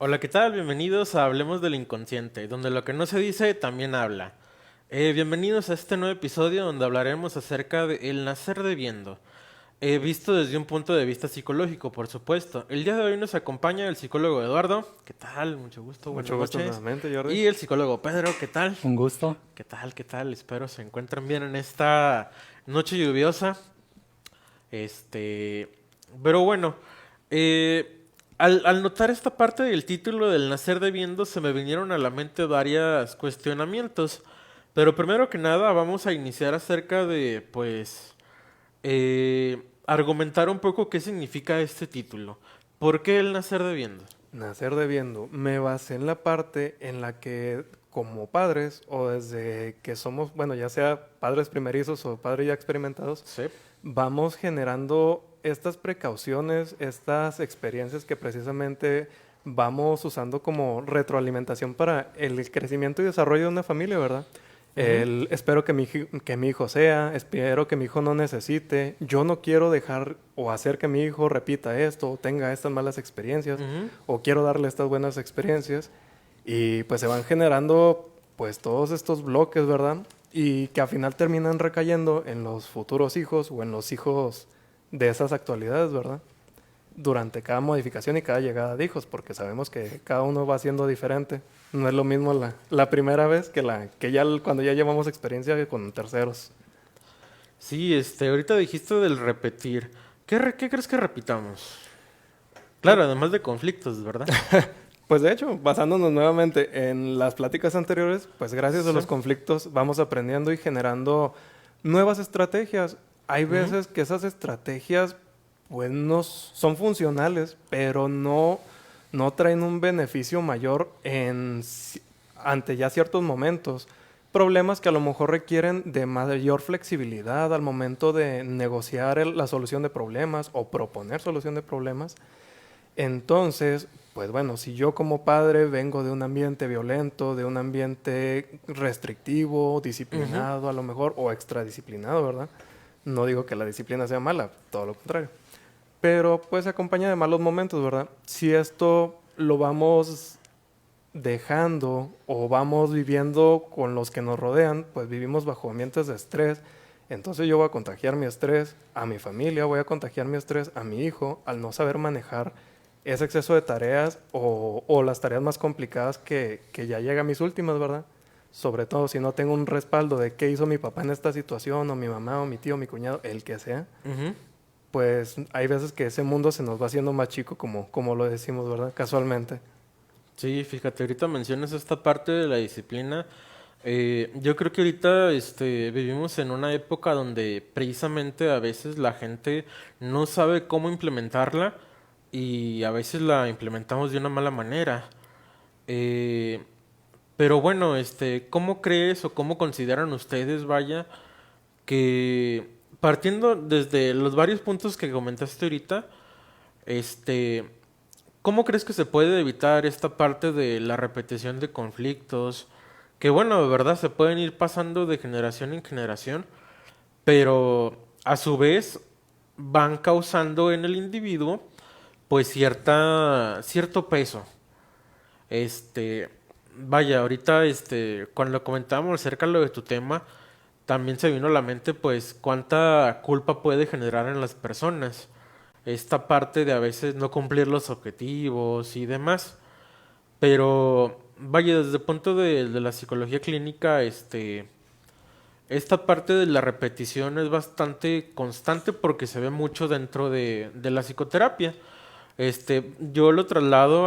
Hola, ¿qué tal? Bienvenidos a Hablemos del Inconsciente, donde lo que no se dice también habla. Bienvenidos a este nuevo episodio donde hablaremos acerca de el nacer debiendo, visto desde un punto de vista psicológico, por supuesto. El día de hoy nos acompaña el psicólogo Eduardo. ¿Qué tal? Mucho gusto, buenas Mucho gusto noches. nuevamente, Jordi. Y el psicólogo Pedro. ¿Qué tal? Un gusto. ¿Qué tal? ¿Qué tal? Espero se encuentren bien en esta noche lluviosa. Este, pero bueno, al notar esta parte del título del nacer debiendo, se me vinieron a la mente varios cuestionamientos. Pero primero que nada, vamos a iniciar acerca de, pues, argumentar un poco qué significa este título. ¿Por qué el nacer debiendo? Nacer debiendo. Me basé en la parte en la que como padres o desde que somos, bueno, ya sea padres primerizos o padres ya experimentados, Sí. vamos generando estas precauciones, estas experiencias que precisamente vamos usando como retroalimentación para el crecimiento y desarrollo de una familia, ¿verdad? Espero que que mi hijo sea, espero que mi hijo no necesite, yo no quiero dejar o hacer que mi hijo repita esto o tenga estas malas experiencias Ujú. o quiero darle estas buenas experiencias y pues se van generando pues todos estos bloques, ¿verdad? Y que al final terminan recayendo en los futuros hijos o en los hijos de esas actualidades, ¿verdad? Durante cada modificación y cada llegada de hijos, porque sabemos que cada uno va siendo diferente. No es lo mismo la primera vez que ya cuando ya llevamos experiencia con terceros. Sí, ahorita dijiste del repetir. ¿Qué crees que repitamos? Claro, además de conflictos, ¿verdad? Pues de hecho, basándonos nuevamente en las pláticas anteriores, pues gracias a Sí. los conflictos vamos aprendiendo y generando nuevas estrategias. Hay Ujú. veces que esas estrategias pues no son funcionales, pero no traen un beneficio mayor ante ya ciertos momentos. Problemas que a lo mejor requieren de mayor flexibilidad al momento de negociar la solución de problemas o proponer solución de problemas. Entonces, pues bueno, si yo como padre vengo de un ambiente violento, de un ambiente restrictivo, Ujú. disciplinado a lo mejor, o extradisciplinado, ¿verdad? No digo que la disciplina sea mala, todo lo contrario. Pero pues se acompaña de malos momentos, ¿verdad? Si esto lo vamos dejando o vamos viviendo con los que nos rodean, pues vivimos bajo ambientes de estrés. Entonces yo voy a contagiar mi estrés a mi familia, voy a contagiar mi estrés a mi hijo al no saber manejar ese exceso de tareas o las tareas más complicadas que ya llega a mis últimas, ¿verdad? Sobre todo si no tengo un respaldo de qué hizo mi papá en esta situación, o mi mamá, o mi tío, o mi cuñado, el que sea, Ujú. pues hay veces que ese mundo se nos va haciendo más chico como lo decimos, ¿verdad? Casualmente. Sí, fíjate, ahorita mencionas esta parte de la disciplina. Yo creo que ahorita vivimos en una época donde precisamente a veces la gente no sabe cómo implementarla y a veces la implementamos de una mala manera. Eh, pero bueno, ¿cómo crees o cómo consideran ustedes, vaya, que partiendo desde los varios puntos que comentaste ahorita, este, ¿cómo crees que se puede evitar esta parte de la repetición de conflictos? Que bueno, de verdad se pueden ir pasando de generación en generación, pero a su vez van causando en el individuo pues cierto peso. Este, vaya, ahorita cuando comentábamos acerca de lo de tu tema, también se vino a la mente pues cuánta culpa puede generar en las personas. Esta parte de a veces no cumplir los objetivos y demás. Pero vaya, desde el punto de la psicología clínica, esta parte de la repetición es bastante constante porque se ve mucho dentro de la psicoterapia. Yo lo traslado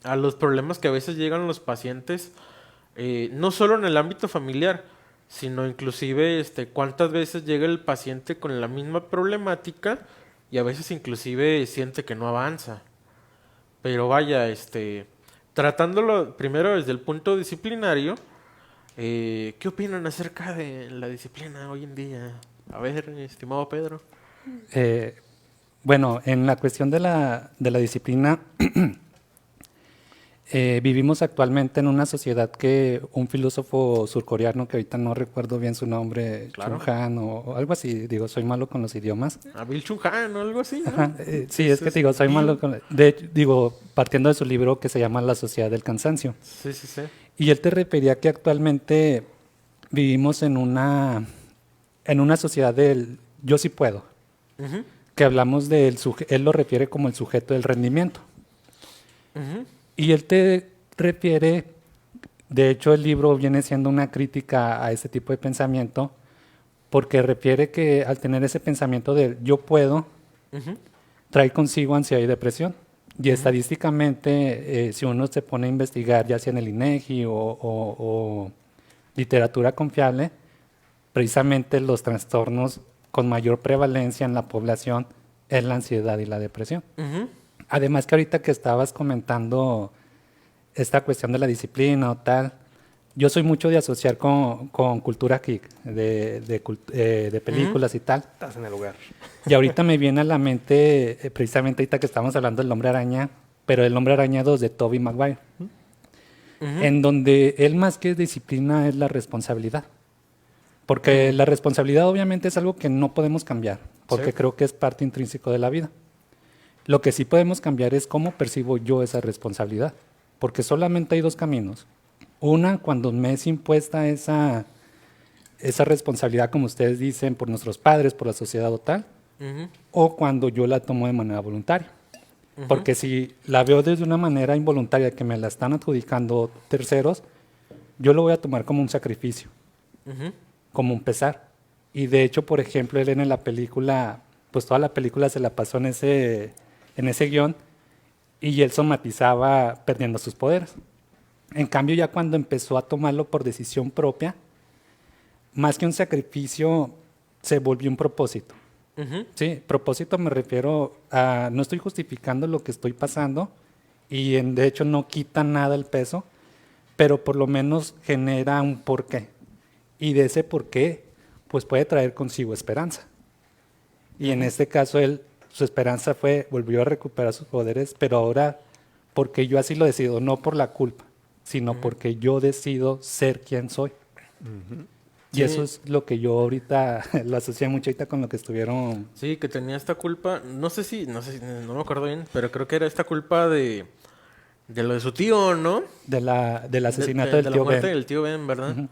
a los problemas que a veces llegan los pacientes, no solo en el ámbito familiar, sino inclusive cuántas veces llega el paciente con la misma problemática y a veces inclusive siente que no avanza. Pero vaya, tratándolo primero desde el punto disciplinario, ¿qué opinan acerca de la disciplina hoy en día? A ver, estimado Pedro. Bueno, en la cuestión de la disciplina, Vivimos actualmente en una sociedad que un filósofo surcoreano, que ahorita no recuerdo bien su nombre, Claro. Chung Han o algo así, digo, soy malo con los idiomas. A Bill Chung-han o algo así, ¿no? Ajá, sí, es que te digo, soy Bill. malo con... digo, partiendo de su libro que se llama La Sociedad del Cansancio. Sí, sí, sí. Y él te refería que actualmente vivimos en una sociedad del yo sí puedo, Ujú, que hablamos él lo refiere como el sujeto del rendimiento. ujú, Y él te refiere, de hecho el libro viene siendo una crítica a ese tipo de pensamiento, porque refiere que al tener ese pensamiento del yo puedo, ujú, trae consigo ansiedad y depresión. Y ujú. estadísticamente, si uno se pone a investigar, ya sea en el INEGI o literatura confiable, precisamente los trastornos con mayor prevalencia en la población es la ansiedad y la depresión. Ujú. Además que ahorita que estabas comentando esta cuestión de la disciplina o tal, yo soy mucho de asociar con cultura geek, de Ujú. películas y tal. Estás en el lugar. Y ahorita me viene a la mente, precisamente ahorita que estamos hablando del Hombre Araña, pero el Hombre Araña 2 de Tobey Maguire, Ujú. en donde él más que disciplina es la responsabilidad. Porque la responsabilidad obviamente es algo que no podemos cambiar, Sí. porque creo que es parte intrínseco de la vida. Lo que sí podemos cambiar es cómo percibo yo esa responsabilidad, porque solamente hay dos caminos. Una, cuando me es impuesta esa responsabilidad, como ustedes dicen, por nuestros padres, por la sociedad o tal, Ujú. o cuando yo la tomo de manera voluntaria. Ujú. Porque si la veo desde una manera involuntaria que me la están adjudicando terceros, yo lo voy a tomar como un sacrificio, Ujú. como un pesar. Y de hecho, por ejemplo, él en la película, pues toda la película se la pasó en ese guión y él somatizaba perdiendo sus poderes. En cambio, ya cuando empezó a tomarlo por decisión propia, más que un sacrificio, se volvió un propósito. Ujú. Sí, propósito me refiero a no estoy justificando lo que estoy pasando y de hecho no quita nada el peso, pero por lo menos genera un porqué. Y de ese porqué, pues puede traer consigo esperanza. Y en Ujú. este caso él, su esperanza volvió a recuperar sus poderes, pero ahora porque yo así lo decido, no por la culpa, sino Ujú. porque yo decido ser quien soy. Y eso Sí, es lo que yo ahorita lo asocié mucho ahorita con lo que estuvieron sí, que tenía esta culpa, no me acuerdo bien, pero creo que era esta culpa de lo de su tío, ¿no? del asesinato del De la tío muerte Ben. del tío Ben, ¿verdad? Ujú.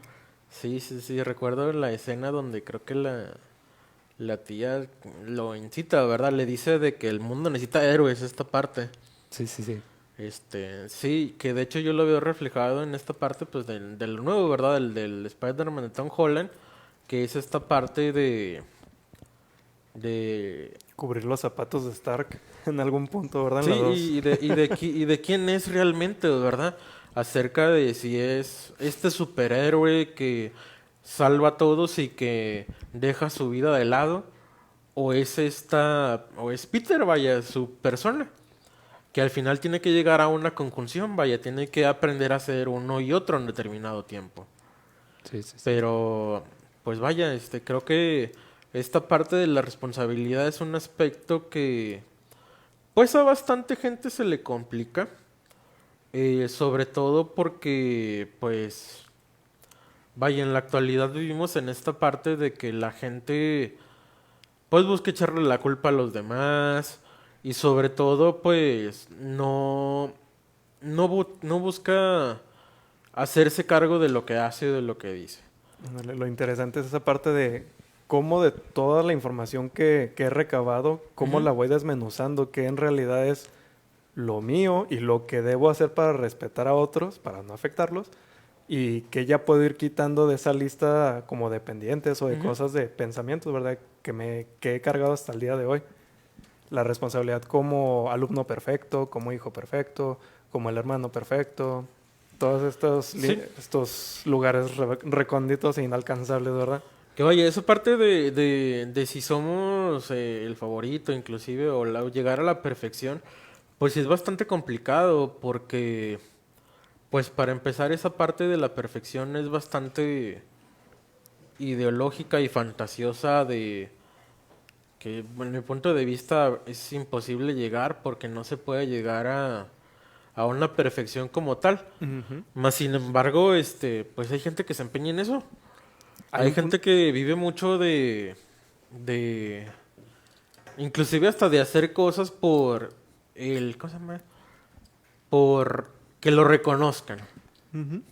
Sí, sí, sí, recuerdo la escena donde creo que la tía lo incita, ¿verdad? Le dice de que el mundo necesita héroes, esta parte. Sí, sí, sí. Sí, que de hecho yo lo veo reflejado en esta parte, pues, del nuevo, ¿verdad? Del Spider-Man de Tom Holland, que es esta parte de Cubrir los zapatos de Stark en algún punto, ¿verdad? En sí, la dos. y de quién es realmente, ¿verdad? Acerca de si es este superhéroe que salva a todos y que deja su vida de lado, o es Peter, vaya, su persona, que al final tiene que llegar a una conjunción, vaya, tiene que aprender a ser uno y otro en determinado tiempo. Sí, sí, sí. Pero, pues vaya, creo que esta parte de la responsabilidad es un aspecto que pues a bastante gente se le complica, sobre todo porque, pues, vaya, en la actualidad vivimos en esta parte de que la gente, pues, busca echarle la culpa a los demás y sobre todo, pues, no busca hacerse cargo de lo que hace o de lo que dice. Ándale, lo interesante es esa parte de cómo de toda la información que he recabado, cómo Ujú, la voy desmenuzando, que en realidad es lo mío y lo que debo hacer para respetar a otros, para no afectarlos, y que ya puedo ir quitando de esa lista como de pendientes o de ujú, cosas de pensamientos, ¿verdad? Que he cargado hasta el día de hoy. La responsabilidad como alumno perfecto, como hijo perfecto, como el hermano perfecto, todos sí. estos lugares recónditos e inalcanzables, ¿verdad? Que vaya, esa parte de si somos el favorito, inclusive, o llegar a la perfección, pues sí es bastante complicado porque, pues para empezar, esa parte de la perfección es bastante ideológica y fantasiosa de que, en mi punto de vista, es imposible llegar porque no se puede llegar a una perfección como tal. Ujú. Más sin embargo, pues hay gente que se empeña en eso. Hay Hay un gente que vive mucho de, inclusive hasta de hacer cosas por ¿cómo se llama? Por que lo reconozcan. Ujú.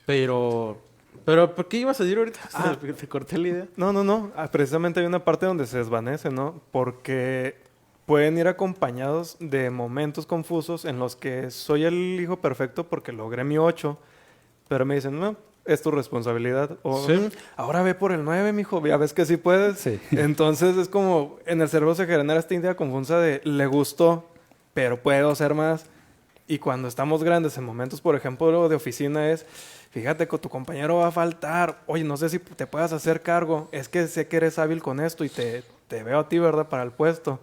Pero, ¿por qué ibas a decir ahorita? Te corté la idea. No, no, no. Precisamente hay una parte donde se desvanece, ¿no? Porque pueden ir acompañados de momentos confusos en los que soy el hijo perfecto porque logré mi 8, pero me dicen, no, es tu responsabilidad. O, Sí. ahora ve por el 9, mijo, ya ves que sí puedes. Sí. Entonces es como, en el cerebro se genera esta idea confusa de, le gustó, pero puedo hacer más. Y cuando estamos grandes, en momentos, por ejemplo, de oficina es, fíjate que tu compañero va a faltar, oye, no sé si te puedas hacer cargo, es que sé que eres hábil con esto y te veo a ti, ¿verdad? Para el puesto.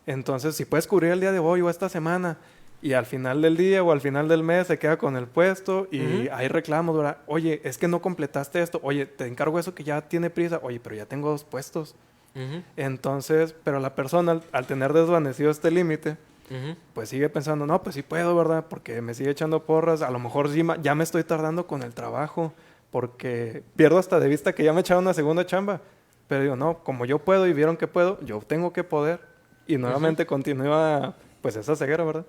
Entonces, si puedes cubrir el día de hoy o esta semana, y al final del día o al final del mes se queda con el puesto y Ujú. hay reclamos, ¿verdad? Oye, es que no completaste esto, oye, te encargo eso que ya tiene prisa, oye, pero ya tengo 2 puestos. Ujú, Entonces, pero la persona al tener desvanecido este límite, ujú. pues sigue pensando, no, pues sí puedo, ¿verdad? Porque me sigue echando porras, a lo mejor sí ya me estoy tardando con el trabajo, porque pierdo hasta de vista que ya me echaron una segunda chamba. Pero digo, no, como yo puedo y vieron que puedo, yo tengo que poder. Y nuevamente continúa, pues esa ceguera, ¿verdad?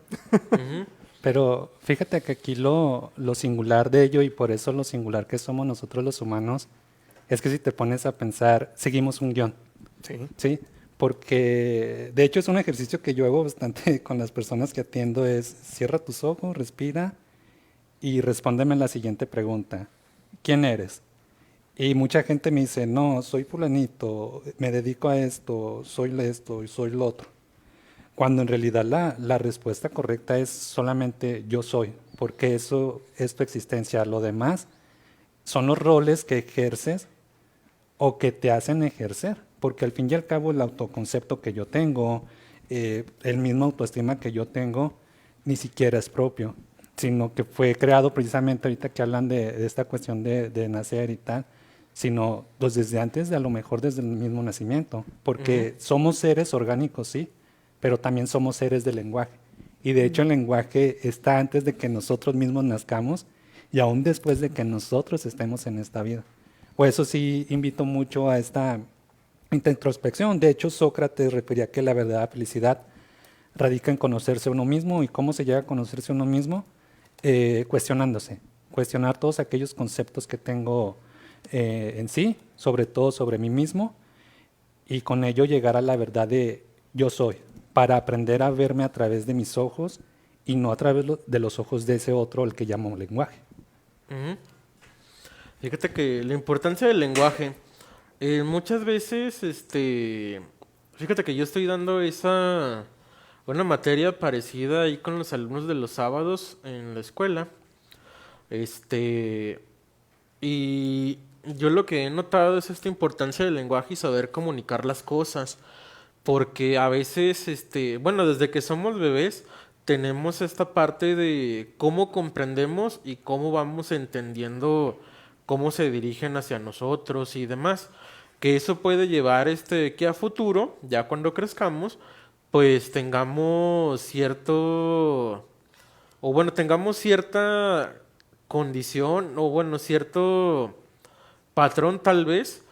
Ujú. Pero fíjate que aquí lo singular de ello y por eso lo singular que somos nosotros los humanos es que si te pones a pensar, seguimos un guión, Sí. ¿sí? Porque de hecho es un ejercicio que yo hago bastante con las personas que atiendo, es cierra tus ojos, respira y respóndeme la siguiente pregunta. ¿Quién eres? Y mucha gente me dice, no, soy fulanito, me dedico a esto, soy esto y soy lo otro. Cuando en realidad la respuesta correcta es solamente yo soy, porque eso es tu existencia. Lo demás son los roles que ejerces o que te hacen ejercer, porque al fin y al cabo el autoconcepto que yo tengo, el mismo autoestima que yo tengo, ni siquiera es propio, sino que fue creado precisamente ahorita que hablan de esta cuestión de nacer y tal, sino pues desde antes de a lo mejor desde el mismo nacimiento, porque somos seres orgánicos, sí, pero también somos seres de lenguaje. Y de hecho el lenguaje está antes de que nosotros mismos nazcamos y aún después de que nosotros estemos en esta vida. Por eso sí invito mucho a esta introspección. De hecho, Sócrates refería que la verdadera felicidad radica en conocerse a uno mismo. ¿Y cómo se llega a conocerse a uno mismo? Cuestionándose. Cuestionar todos aquellos conceptos que tengo en sí, sobre todo sobre mí mismo, y con ello llegar a la verdad de yo soy, para aprender a verme a través de mis ojos y no a través de los ojos de ese otro, el que llamo lenguaje. Ujú. Fíjate que la importancia del lenguaje, muchas veces, fíjate que yo estoy dando una materia parecida ahí con los alumnos de los sábados en la escuela, este, y yo lo que he notado es esta importancia del lenguaje y saber comunicar las cosas, porque a veces, bueno, desde que somos bebés, tenemos esta parte de cómo comprendemos y cómo vamos entendiendo cómo se dirigen hacia nosotros y demás. Que eso puede llevar, que a futuro, ya cuando crezcamos, pues tengamos tengamos cierta condición, o bueno, cierto patrón tal vez,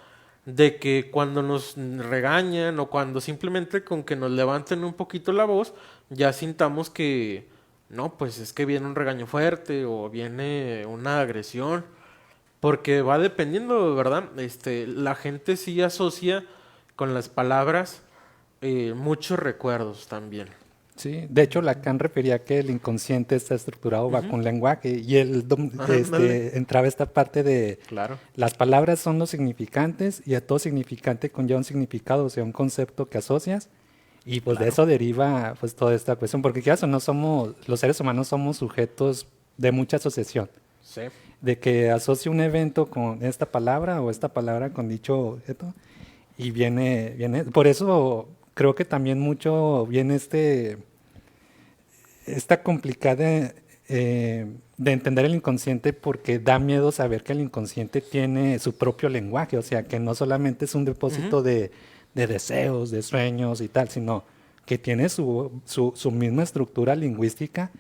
de que cuando nos regañan o cuando simplemente con que nos levanten un poquito la voz, ya sintamos que, no, pues es que viene un regaño fuerte o viene una agresión, porque va dependiendo, ¿verdad? La gente sí asocia con las palabras muchos recuerdos también. Sí, de hecho Lacan refería que el inconsciente está estructurado bajo un lenguaje y él Ándale. entraba esta parte de Claro. las palabras son los significantes y a todo significante conlleva un significado, o sea, un concepto que asocias y pues de Claro. eso deriva pues toda esta cuestión, porque quizás no somos, los seres humanos somos sujetos de mucha asociación, Sí. de que asocio un evento con esta palabra o esta palabra con dicho objeto y viene, por eso creo que también mucho viene esta complicada de entender el inconsciente porque da miedo saber que el inconsciente tiene su propio lenguaje, o sea, que no solamente es un Ujú. depósito de deseos, de sueños y tal, sino que tiene su misma estructura lingüística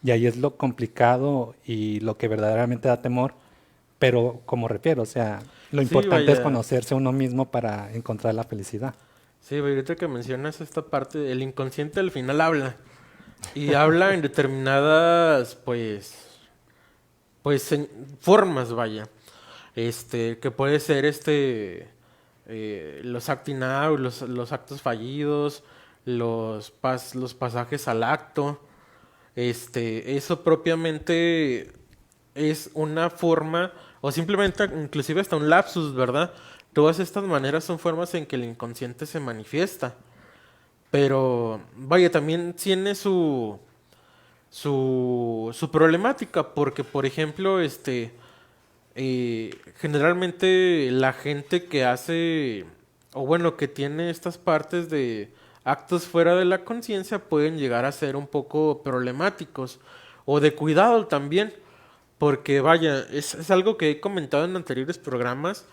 Y ahí es lo complicado y lo que verdaderamente da temor. Pero como refiero, o sea, lo Sí, importante es vaya. conocerse a uno mismo para encontrar la felicidad. Sí, güey, ahorita que mencionas esta parte, el inconsciente al final habla. Y habla en determinadas, formas, vaya. Que puede ser los acting out, los actos fallidos, los pasajes al acto. Eso propiamente es una forma, o simplemente inclusive hasta un lapsus, ¿verdad? Todas estas maneras son formas en que el inconsciente se manifiesta. Pero, vaya, también tiene su problemática, porque, por ejemplo, generalmente la gente que hace, o bueno, que tiene estas partes de actos fuera de la conciencia pueden llegar a ser un poco problemáticos, o de cuidado también, porque vaya, es algo que he comentado en anteriores programas.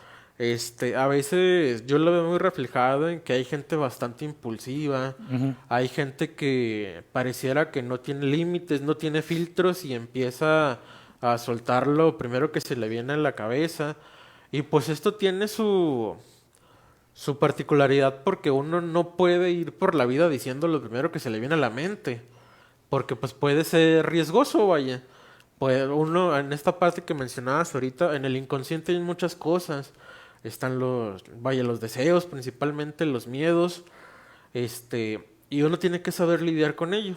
A veces yo lo veo muy reflejado en que hay gente bastante impulsiva, Ujú. hay gente que pareciera que no tiene límites, no tiene filtros y empieza a soltar lo primero que se le viene a la cabeza. Y pues esto tiene su particularidad porque uno no puede ir por la vida diciendo lo primero que se le viene a la mente, porque pues puede ser riesgoso, vaya. Pues uno, en esta parte que mencionabas ahorita, en el inconsciente hay muchas cosas. Están los deseos, principalmente los miedos, y uno tiene que saber lidiar con ello.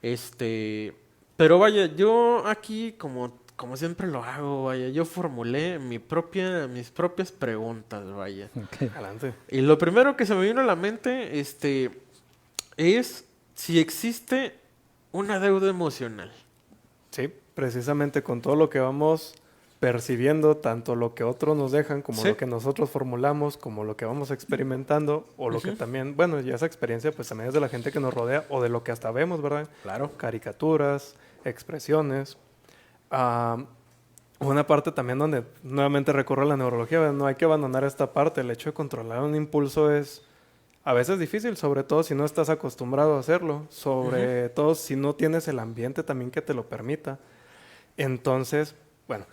Este, pero vaya, yo aquí, como siempre lo hago, vaya, yo formulé mis propias preguntas, vaya. Ok. Adelante. Y lo primero que se me vino a la mente, es si existe una deuda emocional. Sí, precisamente con todo lo que vamos percibiendo, tanto lo que otros nos dejan, como Sí. lo que nosotros formulamos, como lo que vamos experimentando, o lo que Ujú. también, bueno, ya esa experiencia pues también es de la gente que nos rodea, o de lo que hasta vemos, ¿verdad? Claro. Caricaturas, expresiones. Ah, una parte también donde nuevamente recurro a la neurología, ¿verdad? No hay que abandonar esta parte, el hecho de controlar un impulso es a veces difícil, sobre todo si no estás acostumbrado a hacerlo, Ujú. sobre todo si no tienes el ambiente también que te lo permita. Entonces, bueno,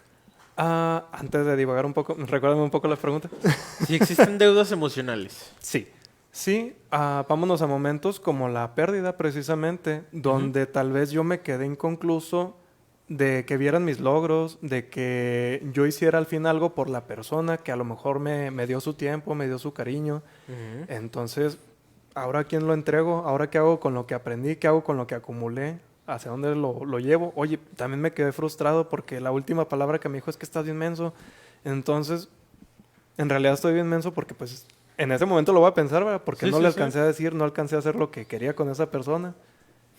antes de divagar un poco, recuérdame un poco la pregunta. Si existen deudas emocionales. Sí, sí, vámonos a momentos como la pérdida precisamente, Ujú. donde tal vez yo me quedé inconcluso de que vieran mis logros, de que yo hiciera al fin algo por la persona que a lo mejor me dio su tiempo, me dio su cariño. Ujú. Entonces, ¿ahora a quién lo entrego? ¿Ahora qué hago con lo que aprendí? ¿Qué hago con lo que acumulé? ¿Hacia dónde lo llevo? Oye, también me quedé frustrado porque la última palabra que me dijo es que estás bien menso. Entonces, en realidad estoy bien menso porque pues en ese momento lo voy a pensar, ¿verdad? Porque Sí, no le sí, sí. alcancé a decir, no alcancé a hacer lo que quería con esa persona.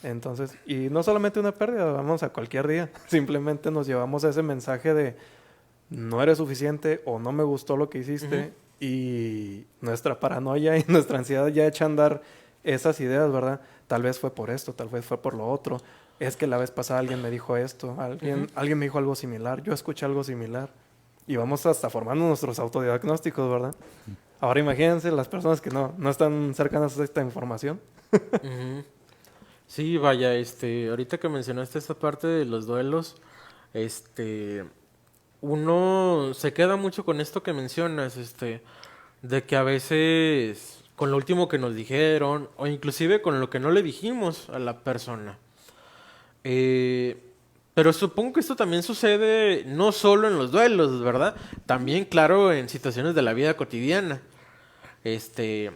Entonces, y no solamente una pérdida, vamos a cualquier día. Simplemente nos llevamos a ese mensaje de no eres suficiente o no me gustó lo que Ujú. hiciste y nuestra paranoia y nuestra ansiedad ya echa a andar esas ideas, ¿verdad? Tal vez fue por esto, tal vez fue por lo otro. Es que la vez pasada alguien me dijo esto, Ujú. alguien me dijo algo similar, yo escuché algo similar. Y vamos hasta formando nuestros autodiagnósticos, ¿verdad? Ahora imagínense las personas que no están cercanas a esta información. Ujú. Sí, vaya, ahorita que mencionaste esta parte de los duelos, uno se queda mucho con esto que mencionas, de que a veces con lo último que nos dijeron, o inclusive con lo que no le dijimos a la persona. Eh, pero supongo que esto también sucede no solo en los duelos, ¿verdad? También, claro, en situaciones de la vida cotidiana. Este,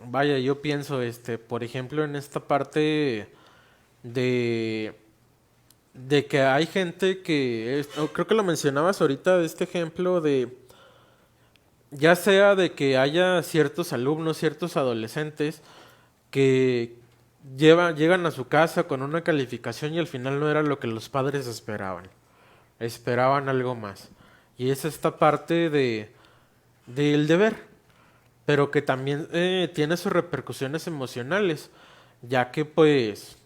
vaya, yo pienso, por ejemplo, en esta parte de, de que hay gente creo que lo mencionabas ahorita, de este ejemplo de, ya sea de que haya ciertos alumnos, ciertos adolescentes que llegan a su casa con una calificación y al final no era lo que los padres esperaban. Esperaban algo más. Y es esta parte del deber, pero que también tiene sus repercusiones emocionales, ya que pues,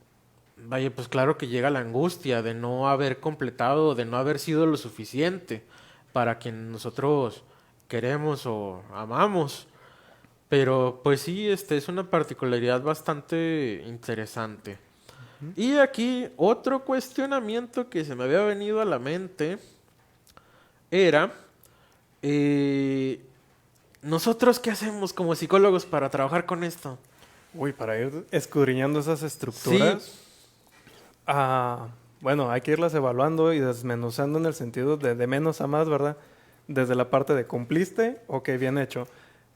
vaya, pues claro que llega la angustia de no haber completado, de no haber sido lo suficiente para quien nosotros queremos o amamos. Pero pues sí, es una particularidad bastante interesante. Y aquí otro cuestionamiento que se me había venido a la mente era, eh, ¿nosotros qué hacemos como psicólogos para trabajar con esto? Uy, para ir escudriñando esas Sí, estructuras, bueno, hay que irlas evaluando y desmenuzando en el sentido de menos a más, ¿verdad? Desde la parte de cumpliste, ok, bien hecho.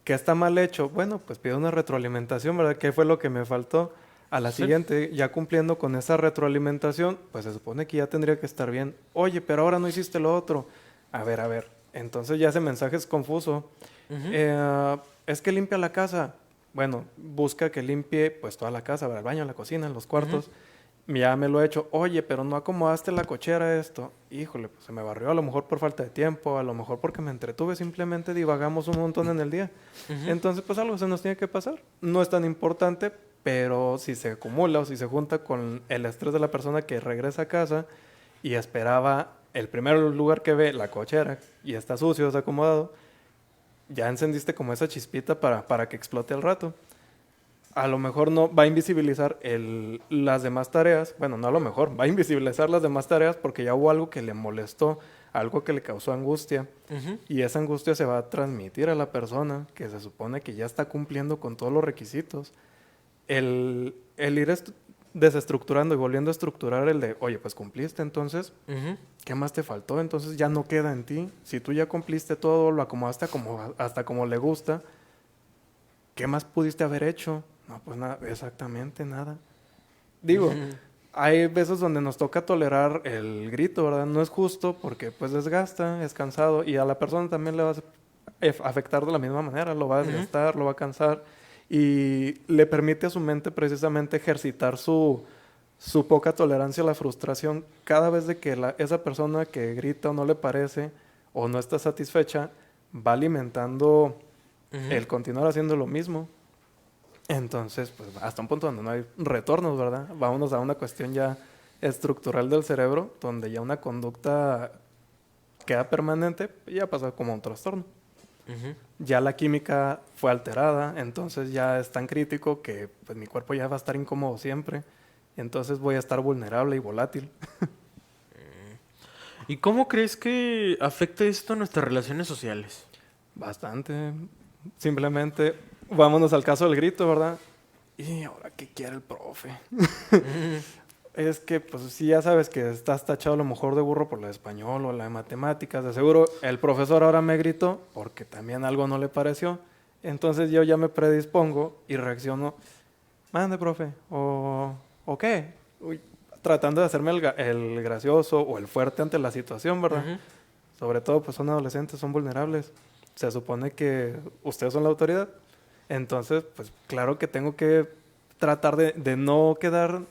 ¿Qué está mal hecho? Bueno, pues pido una retroalimentación, ¿verdad? ¿Qué fue lo que me faltó? A la sí. siguiente, ya cumpliendo con esa retroalimentación, pues se supone que ya tendría que estar bien. Oye, pero ahora no hiciste lo otro. A ver. Entonces ya ese mensaje es confuso. Ujú, Es que limpia la casa. Bueno, busca que limpie pues toda la casa, ¿verdad? El baño, la cocina, los cuartos. Ya me lo he hecho. Oye, pero no acomodaste la cochera esto. Híjole, pues se me barrió a lo mejor por falta de tiempo, a lo mejor porque me entretuve, simplemente divagamos un montón en el día. ujú. Entonces, pues algo se nos tiene que pasar. No es tan importante, pero si se acumula o si se junta con el estrés de la persona que regresa a casa y esperaba el primer lugar que ve, la cochera, y está sucio, desacomodado, ya encendiste como esa chispita para que explote al rato. A lo mejor no va a invisibilizar las demás tareas. Bueno, no a lo mejor, va a invisibilizar las demás tareas porque ya hubo algo que le molestó, algo que le causó angustia. Ujú. Y esa angustia se va a transmitir a la persona que se supone que ya está cumpliendo con todos los requisitos. El ir desestructurando y volviendo a estructurar el de, oye, pues cumpliste, entonces, Ujú. ¿qué más te faltó? Entonces ya no queda en ti. Si tú ya cumpliste todo, lo acomodaste hasta como le gusta, ¿qué más pudiste haber hecho? No, pues nada, exactamente nada. Digo, Ujú. hay veces donde nos toca tolerar el grito, ¿verdad? No es justo porque pues desgasta, es cansado y a la persona también le va a afectar de la misma manera, lo va a Ujú. desgastar, lo va a cansar y le permite a su mente precisamente ejercitar su poca tolerancia a la frustración cada vez de que esa persona que grita o no le parece o no está satisfecha va alimentando Ujú. el continuar haciendo lo mismo. Entonces, pues hasta un punto donde no hay retornos, ¿verdad? Vámonos a una cuestión ya estructural del cerebro, donde ya una conducta queda permanente, ya pasa como un trastorno. Ujú. Ya la química fue alterada, entonces ya es tan crítico que pues mi cuerpo ya va a estar incómodo siempre, entonces voy a estar vulnerable y volátil. ¿Y cómo crees que afecta esto a nuestras relaciones sociales? Bastante. Simplemente vámonos al caso del grito, ¿verdad? ¿Y ahora qué quiere el profe? Ujú. Es que, pues sí, ya sabes que estás tachado a lo mejor de burro por la de español o la de matemáticas. De seguro el profesor ahora me gritó porque también algo no le pareció. Entonces yo ya me predispongo y reacciono, mande, profe, o qué. Uy, tratando de hacerme el gracioso o el fuerte ante la situación, ¿verdad? Ujú. Sobre todo, pues son adolescentes, son vulnerables. Se supone que ustedes son la autoridad. Entonces, pues claro que tengo que tratar de no quedar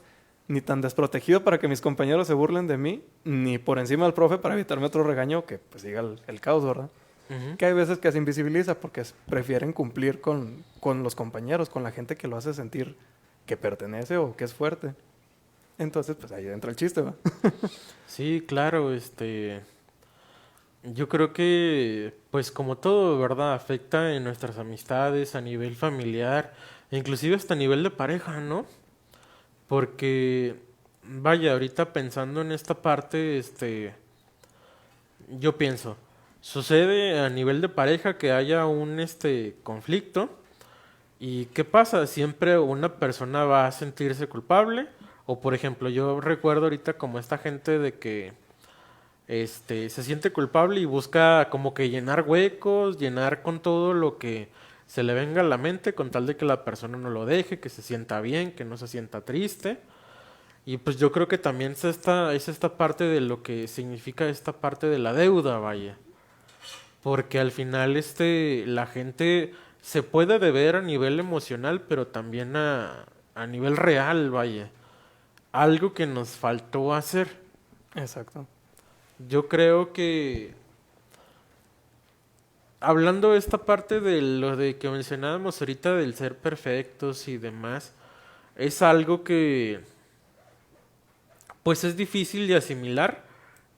ni tan desprotegido para que mis compañeros se burlen de mí, ni por encima del profe para evitarme otro regaño que pues siga el caos, ¿verdad? Ujú. Que hay veces que se invisibiliza porque prefieren cumplir con los compañeros, con la gente que lo hace sentir que pertenece o que es fuerte. Entonces, pues ahí entra el chiste, ¿va? Sí, claro, yo creo que, pues como todo, ¿verdad? Afecta en nuestras amistades, a nivel familiar, e inclusive hasta a nivel de pareja, ¿no? Porque, vaya, ahorita pensando en esta parte, yo pienso, sucede a nivel de pareja que haya un, conflicto, y ¿qué pasa? Siempre una persona va a sentirse culpable, o por ejemplo, yo recuerdo ahorita como esta gente de que se siente culpable y busca como que llenar huecos, llenar con todo lo que se le venga a la mente con tal de que la persona no lo deje, que se sienta bien, que no se sienta triste. Y pues yo creo que también es esta parte de lo que significa esta parte de la deuda, vaya. Porque al final la gente se puede deber a nivel emocional, pero también a nivel real, vaya. Algo que nos faltó hacer. Exacto. Yo creo que hablando de esta parte de lo de que mencionábamos ahorita del ser perfectos y demás, es algo que pues es difícil de asimilar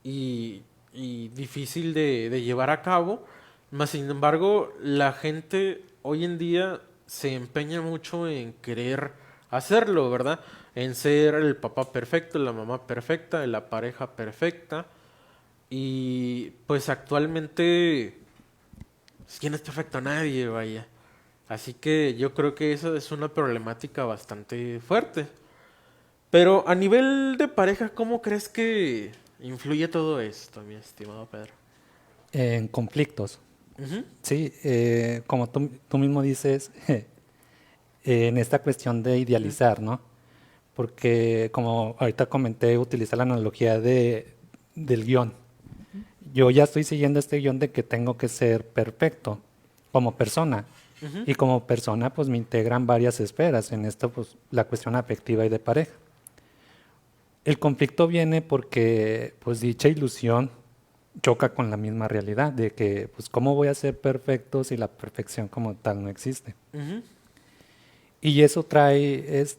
y difícil de llevar a cabo, mas sin embargo la gente hoy en día se empeña mucho en querer hacerlo, ¿verdad? en ser el papá perfecto, la mamá perfecta, la pareja perfecta. Y pues actualmente, ¿quién es perfecto? Nadie, vaya. Así que yo creo que eso es una problemática bastante fuerte. Pero a nivel de pareja, ¿cómo crees que influye todo esto, mi estimado Pedro? En conflictos. Ujú, Sí, como tú mismo dices, en esta cuestión de idealizar, ¿no? Porque como ahorita comenté, utiliza la analogía del guión. Yo ya estoy siguiendo este guión de que tengo que ser perfecto como persona. ujú, Y como persona, pues me integran varias esferas. En esto, pues la cuestión afectiva y de pareja. El conflicto viene porque, pues dicha ilusión choca con la misma realidad de que, pues, ¿cómo voy a ser perfecto si la perfección como tal no existe? ujú, Y eso trae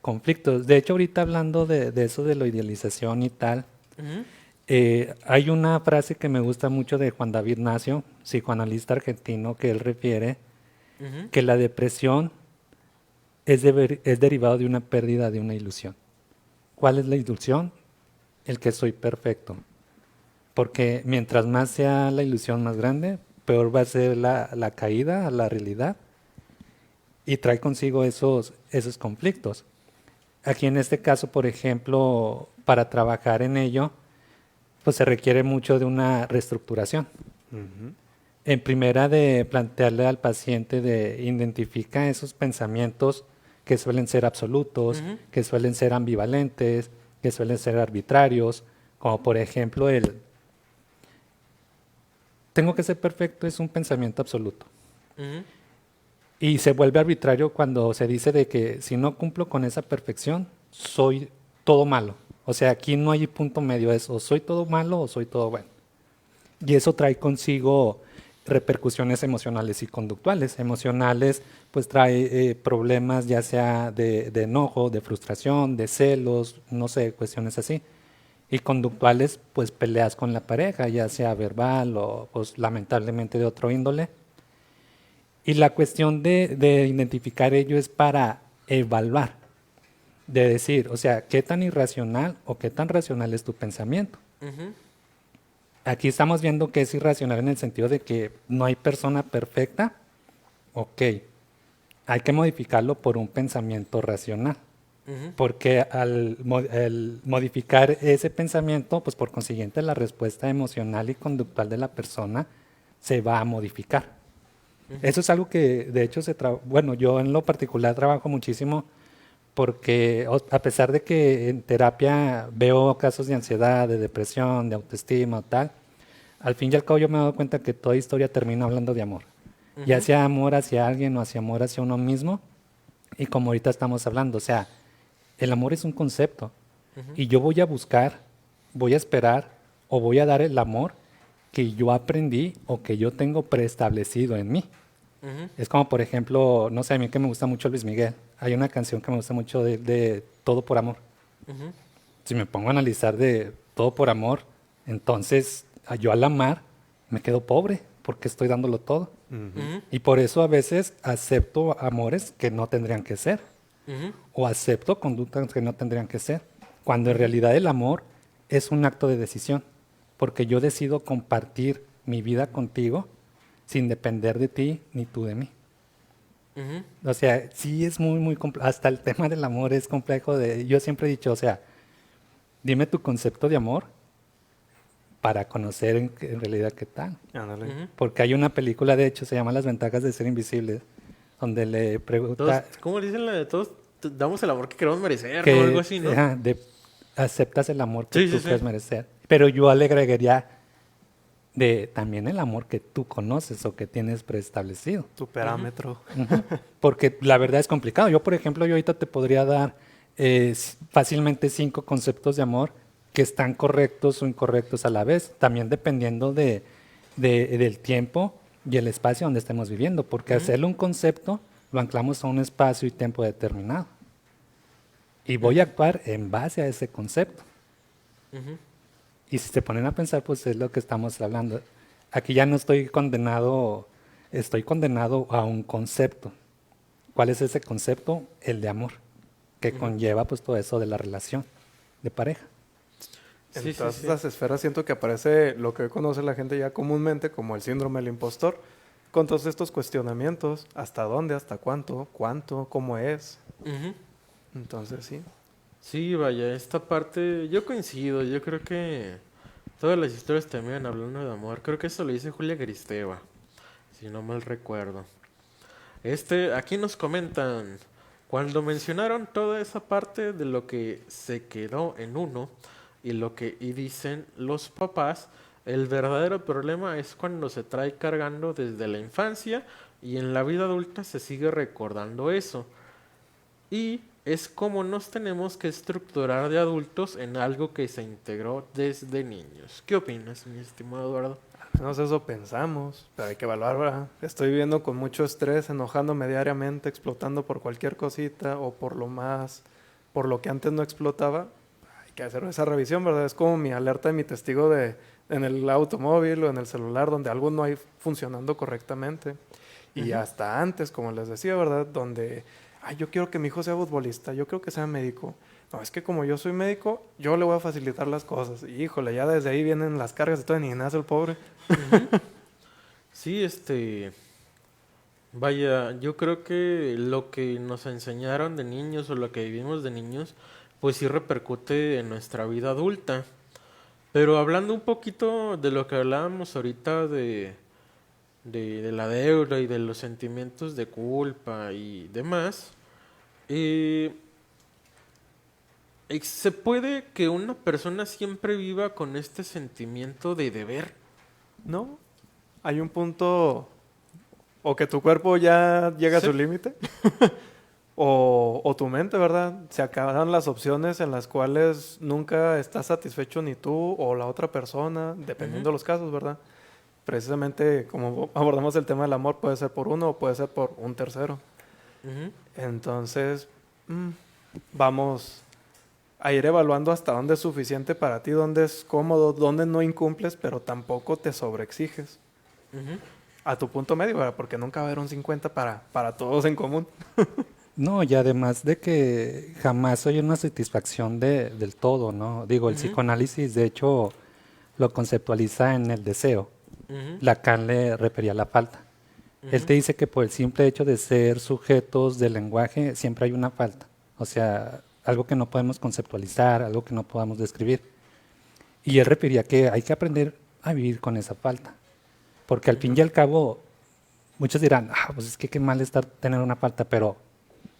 conflictos. De hecho, ahorita hablando de eso de la idealización y tal, ujú, hay una frase que me gusta mucho de Juan David Nacio, psicoanalista argentino, que él refiere ujú, que la depresión es derivado de una pérdida de una ilusión. ¿Cuál es la ilusión? El que soy perfecto. Porque mientras más sea la ilusión más grande, peor va a ser la caída a la realidad y trae consigo esos conflictos. Aquí en este caso, por ejemplo, para trabajar en ello, pues se requiere mucho de una reestructuración. Ujú. En primera, de plantearle al paciente de identifica esos pensamientos que suelen ser absolutos, ujú, que suelen ser ambivalentes, que suelen ser arbitrarios, como por ejemplo el tengo que ser perfecto es un pensamiento absoluto. ujú, Y se vuelve arbitrario cuando se dice de que si no cumplo con esa perfección, soy todo malo. O sea, aquí no hay punto medio, es o soy todo malo o soy todo bueno. Y eso trae consigo repercusiones emocionales y conductuales. Emocionales, pues trae problemas ya sea de enojo, de frustración, de celos, no sé, cuestiones así. Y conductuales, pues peleas con la pareja, ya sea verbal o pues, lamentablemente de otro índole. Y la cuestión de identificar ello es para evaluar, de decir, o sea, qué tan irracional o qué tan racional es tu pensamiento. ujú, Aquí estamos viendo que es irracional en el sentido de que no hay persona perfecta. Ok, hay que modificarlo por un pensamiento racional. ujú, Porque al modificar ese pensamiento, pues por consiguiente la respuesta emocional y conductual de la persona se va a modificar. ujú, Eso es algo que de hecho bueno, yo en lo particular trabajo muchísimo porque a pesar de que en terapia veo casos de ansiedad, de depresión, de autoestima, tal, al fin y al cabo yo me he dado cuenta que toda historia termina hablando de amor. Ya ujú, sea amor hacia alguien o hacia amor hacia uno mismo. Y como ahorita estamos hablando, o sea, el amor es un concepto. ujú, Y yo voy a buscar, voy a esperar o voy a dar el amor que yo aprendí o que yo tengo preestablecido en mí. ujú, Es como, por ejemplo, no sé, a mí que me gusta mucho Luis Miguel. Hay una canción que me gusta mucho de Todo por Amor. ujú, Si me pongo a analizar de Todo por Amor, entonces yo al amar me quedo pobre porque estoy dándolo todo. Ujú. ujú, Y por eso a veces acepto amores que no tendrían que ser ujú, o acepto conductas que no tendrían que ser, cuando en ujú, realidad el amor es un acto de decisión, porque yo decido compartir mi vida contigo sin depender de ti ni tú de mí. ujú, O sea, sí es muy, muy complejo. Hasta el tema del amor es complejo. Yo siempre he dicho, o sea, dime tu concepto de amor para conocer en realidad qué tal. Ándale. ujú. Porque hay una película, de hecho, se llama Las ventajas de ser invisible, donde le Todos, pregunta ¿cómo dicen la de todos? Damos el amor que queremos merecer, ¿no? Algo que así, ¿no? aceptas el amor que Sí, sí, tú sí. crees merecer. Pero yo le agregaría de también el amor que tú conoces o que tienes preestablecido. Tu Ujú, parámetro. Ujú. Porque la verdad es complicado. Yo, por ejemplo, yo ahorita te podría dar fácilmente 5 conceptos de amor que están correctos o incorrectos a la vez, también dependiendo del tiempo y el espacio donde estemos viviendo, porque ujú, hacerle un concepto lo anclamos a un espacio y tiempo determinado. Y voy a ujú, actuar en base a ese concepto. ujú, Y si se ponen a pensar, pues es lo que estamos hablando. Aquí ya no estoy condenado a un concepto. ¿Cuál es ese concepto? El de amor. que conlleva pues todo eso de la relación de pareja. En Sí, sí, todas sí. esas esferas siento que aparece lo que hoy conoce la gente ya comúnmente como el síndrome del impostor, con todos estos cuestionamientos, hasta dónde, hasta cuánto, cómo es. Ujú. Entonces sí. Sí, vaya, esta parte, yo coincido, yo creo que todas las historias terminan hablando de amor. Creo que eso lo dice Julia Gristeva, si no mal recuerdo. Aquí nos comentan, cuando mencionaron toda esa parte de lo que se quedó en uno y dicen los papás, el verdadero problema es cuando se trae cargando desde la infancia y en la vida adulta se sigue recordando eso. Y es como nos tenemos que estructurar de adultos en algo que se integró desde niños. ¿Qué opinas, mi estimado Eduardo? Al menos eso pensamos, pero hay que evaluar, ¿verdad? Estoy viviendo con mucho estrés, enojándome diariamente, explotando por cualquier cosita o por lo que antes no explotaba. Hay que hacer esa revisión, ¿verdad? Es como mi alerta de mi testigo en el automóvil o en el celular donde algo no hay funcionando correctamente. Y Ujú. hasta antes, como les decía, ¿verdad? Donde, ay, yo quiero que mi hijo sea futbolista, yo quiero que sea médico. No, es que como yo soy médico, yo le voy a facilitar las cosas. Y híjole, ya desde ahí vienen las cargas de todo, ni nace el pobre. Ujú. Sí, vaya, yo creo que lo que nos enseñaron de niños o lo que vivimos de niños, pues sí repercute en nuestra vida adulta. Pero hablando un poquito de lo que hablábamos ahorita de la deuda y de los sentimientos de culpa y demás, eh, ¿se puede que una persona siempre viva con este sentimiento de deber? No, hay un punto o que tu cuerpo ya llega a Sí. su límite o tu mente, ¿verdad? Se acaban las opciones en las cuales nunca estás satisfecho ni tú o la otra persona, Ujú, dependiendo de los casos, ¿verdad? Precisamente como abordamos el tema del amor, puede ser por uno o puede ser por un tercero. ujú, Entonces, mm, vamos a ir evaluando hasta dónde es suficiente para ti, dónde es cómodo, dónde no incumples, pero tampoco te sobreexiges. ujú. A tu punto medio, ¿verdad? Porque nunca va a haber un 50 para todos en común. No, y además de que jamás hay una satisfacción del todo, ¿no? Digo, el Ujú, psicoanálisis de hecho lo conceptualiza en el deseo. ujú, Lacan le refería a la falta. Él ujú, te dice que por el simple hecho de ser sujetos del lenguaje siempre hay una falta. O sea, algo que no podemos conceptualizar, algo que no podamos describir. Y él refería que hay que aprender a vivir con esa falta. Porque al fin y ujú, al cabo, muchos dirán, pues es que qué mal estar tener una falta, pero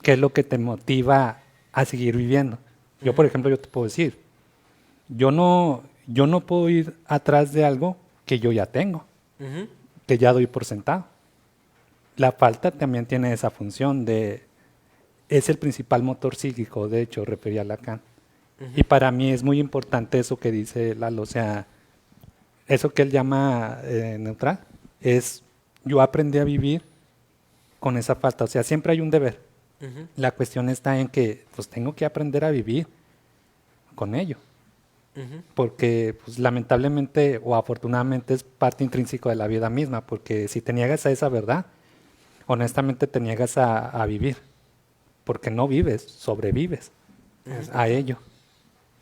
¿qué es lo que te motiva a seguir viviendo? Yo, por ujú, ejemplo, yo te puedo decir, yo no puedo ir atrás de algo que yo ya tengo, ujú, que ya doy por sentado. La falta también tiene esa función es el principal motor psíquico, de hecho, refería a Lacan. Y ujú, para mí es muy importante eso que dice Lalo, o sea, eso que él llama neutral, es yo aprendí a vivir con esa falta, o sea, siempre hay un deber. ujú, La cuestión está en que pues tengo que aprender a vivir con ello, ujú. porque pues lamentablemente o afortunadamente es parte intrínseca de la vida misma, porque si te niegas a esa verdad, honestamente te niegas a vivir, porque no vives, sobrevives a Exacto. ello.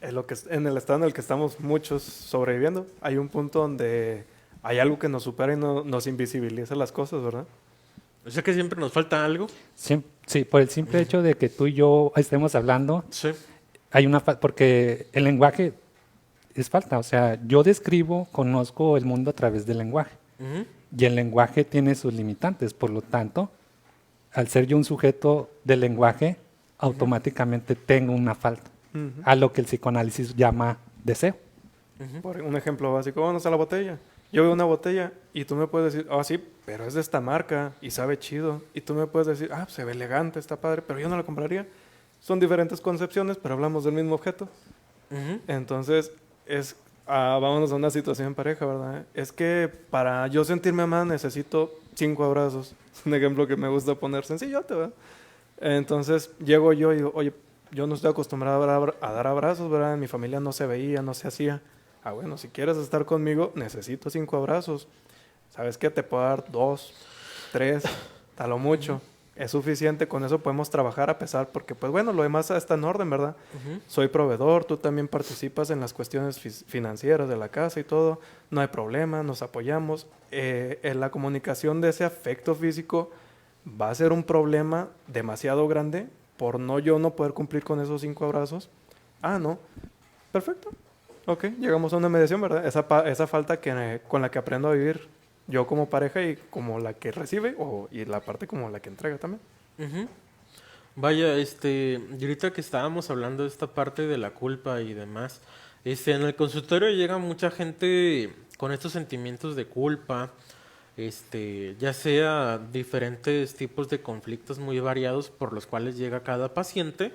Es lo que, en el estado en el que estamos muchos sobreviviendo, hay un punto donde hay algo que nos supera y nos invisibiliza las cosas, ¿verdad? O sea que siempre nos falta algo. Sí, sí, por el simple hecho de que tú y yo estemos hablando, Sí. hay porque el lenguaje es falta, o sea, yo describo, conozco el mundo a través del lenguaje. Ujú, Y el lenguaje tiene sus limitantes, por lo tanto, al ser yo un sujeto del lenguaje, ujú, automáticamente tengo una falta, Ujú. a lo que el psicoanálisis llama deseo. ujú, Por un ejemplo básico, vamos a la botella. Yo veo una botella y tú me puedes decir, ah, sí, pero es de esta marca y sabe chido. Y tú me puedes decir, se ve elegante, está padre, pero yo no la compraría. Son diferentes concepciones, pero hablamos del mismo objeto. ujú, Entonces, vámonos a una situación en pareja, ¿verdad? Es que para yo sentirme amada necesito 5 abrazos. Es un ejemplo que me gusta poner sencillote, ¿verdad? Entonces, llego yo y digo, oye, yo no estoy acostumbrado a dar abrazos, ¿verdad? En mi familia no se veía, no se hacía. Ah, bueno, si quieres estar conmigo, necesito 5 abrazos. ¿Sabes qué? Te puedo dar 2, 3, a lo ujú. mucho. es suficiente, con eso podemos trabajar a pesar, porque pues bueno, lo demás está en orden, ¿verdad? Ujú. Soy proveedor, tú también participas en las cuestiones financieras de la casa y todo, no hay problema, nos apoyamos. En la comunicación de ese afecto físico va a ser un problema demasiado grande por yo no poder cumplir con esos 5 abrazos. Ah, no, perfecto. Ok, llegamos a una mediación, ¿verdad? Esa falta con la que aprendo a vivir yo como pareja y como la que recibe y la parte como la que entrega también. Ujú. Vaya, y ahorita que estábamos hablando de esta parte de la culpa y demás, en el consultorio llega mucha gente con estos sentimientos de culpa, ya sea diferentes tipos de conflictos muy variados por los cuales llega cada paciente,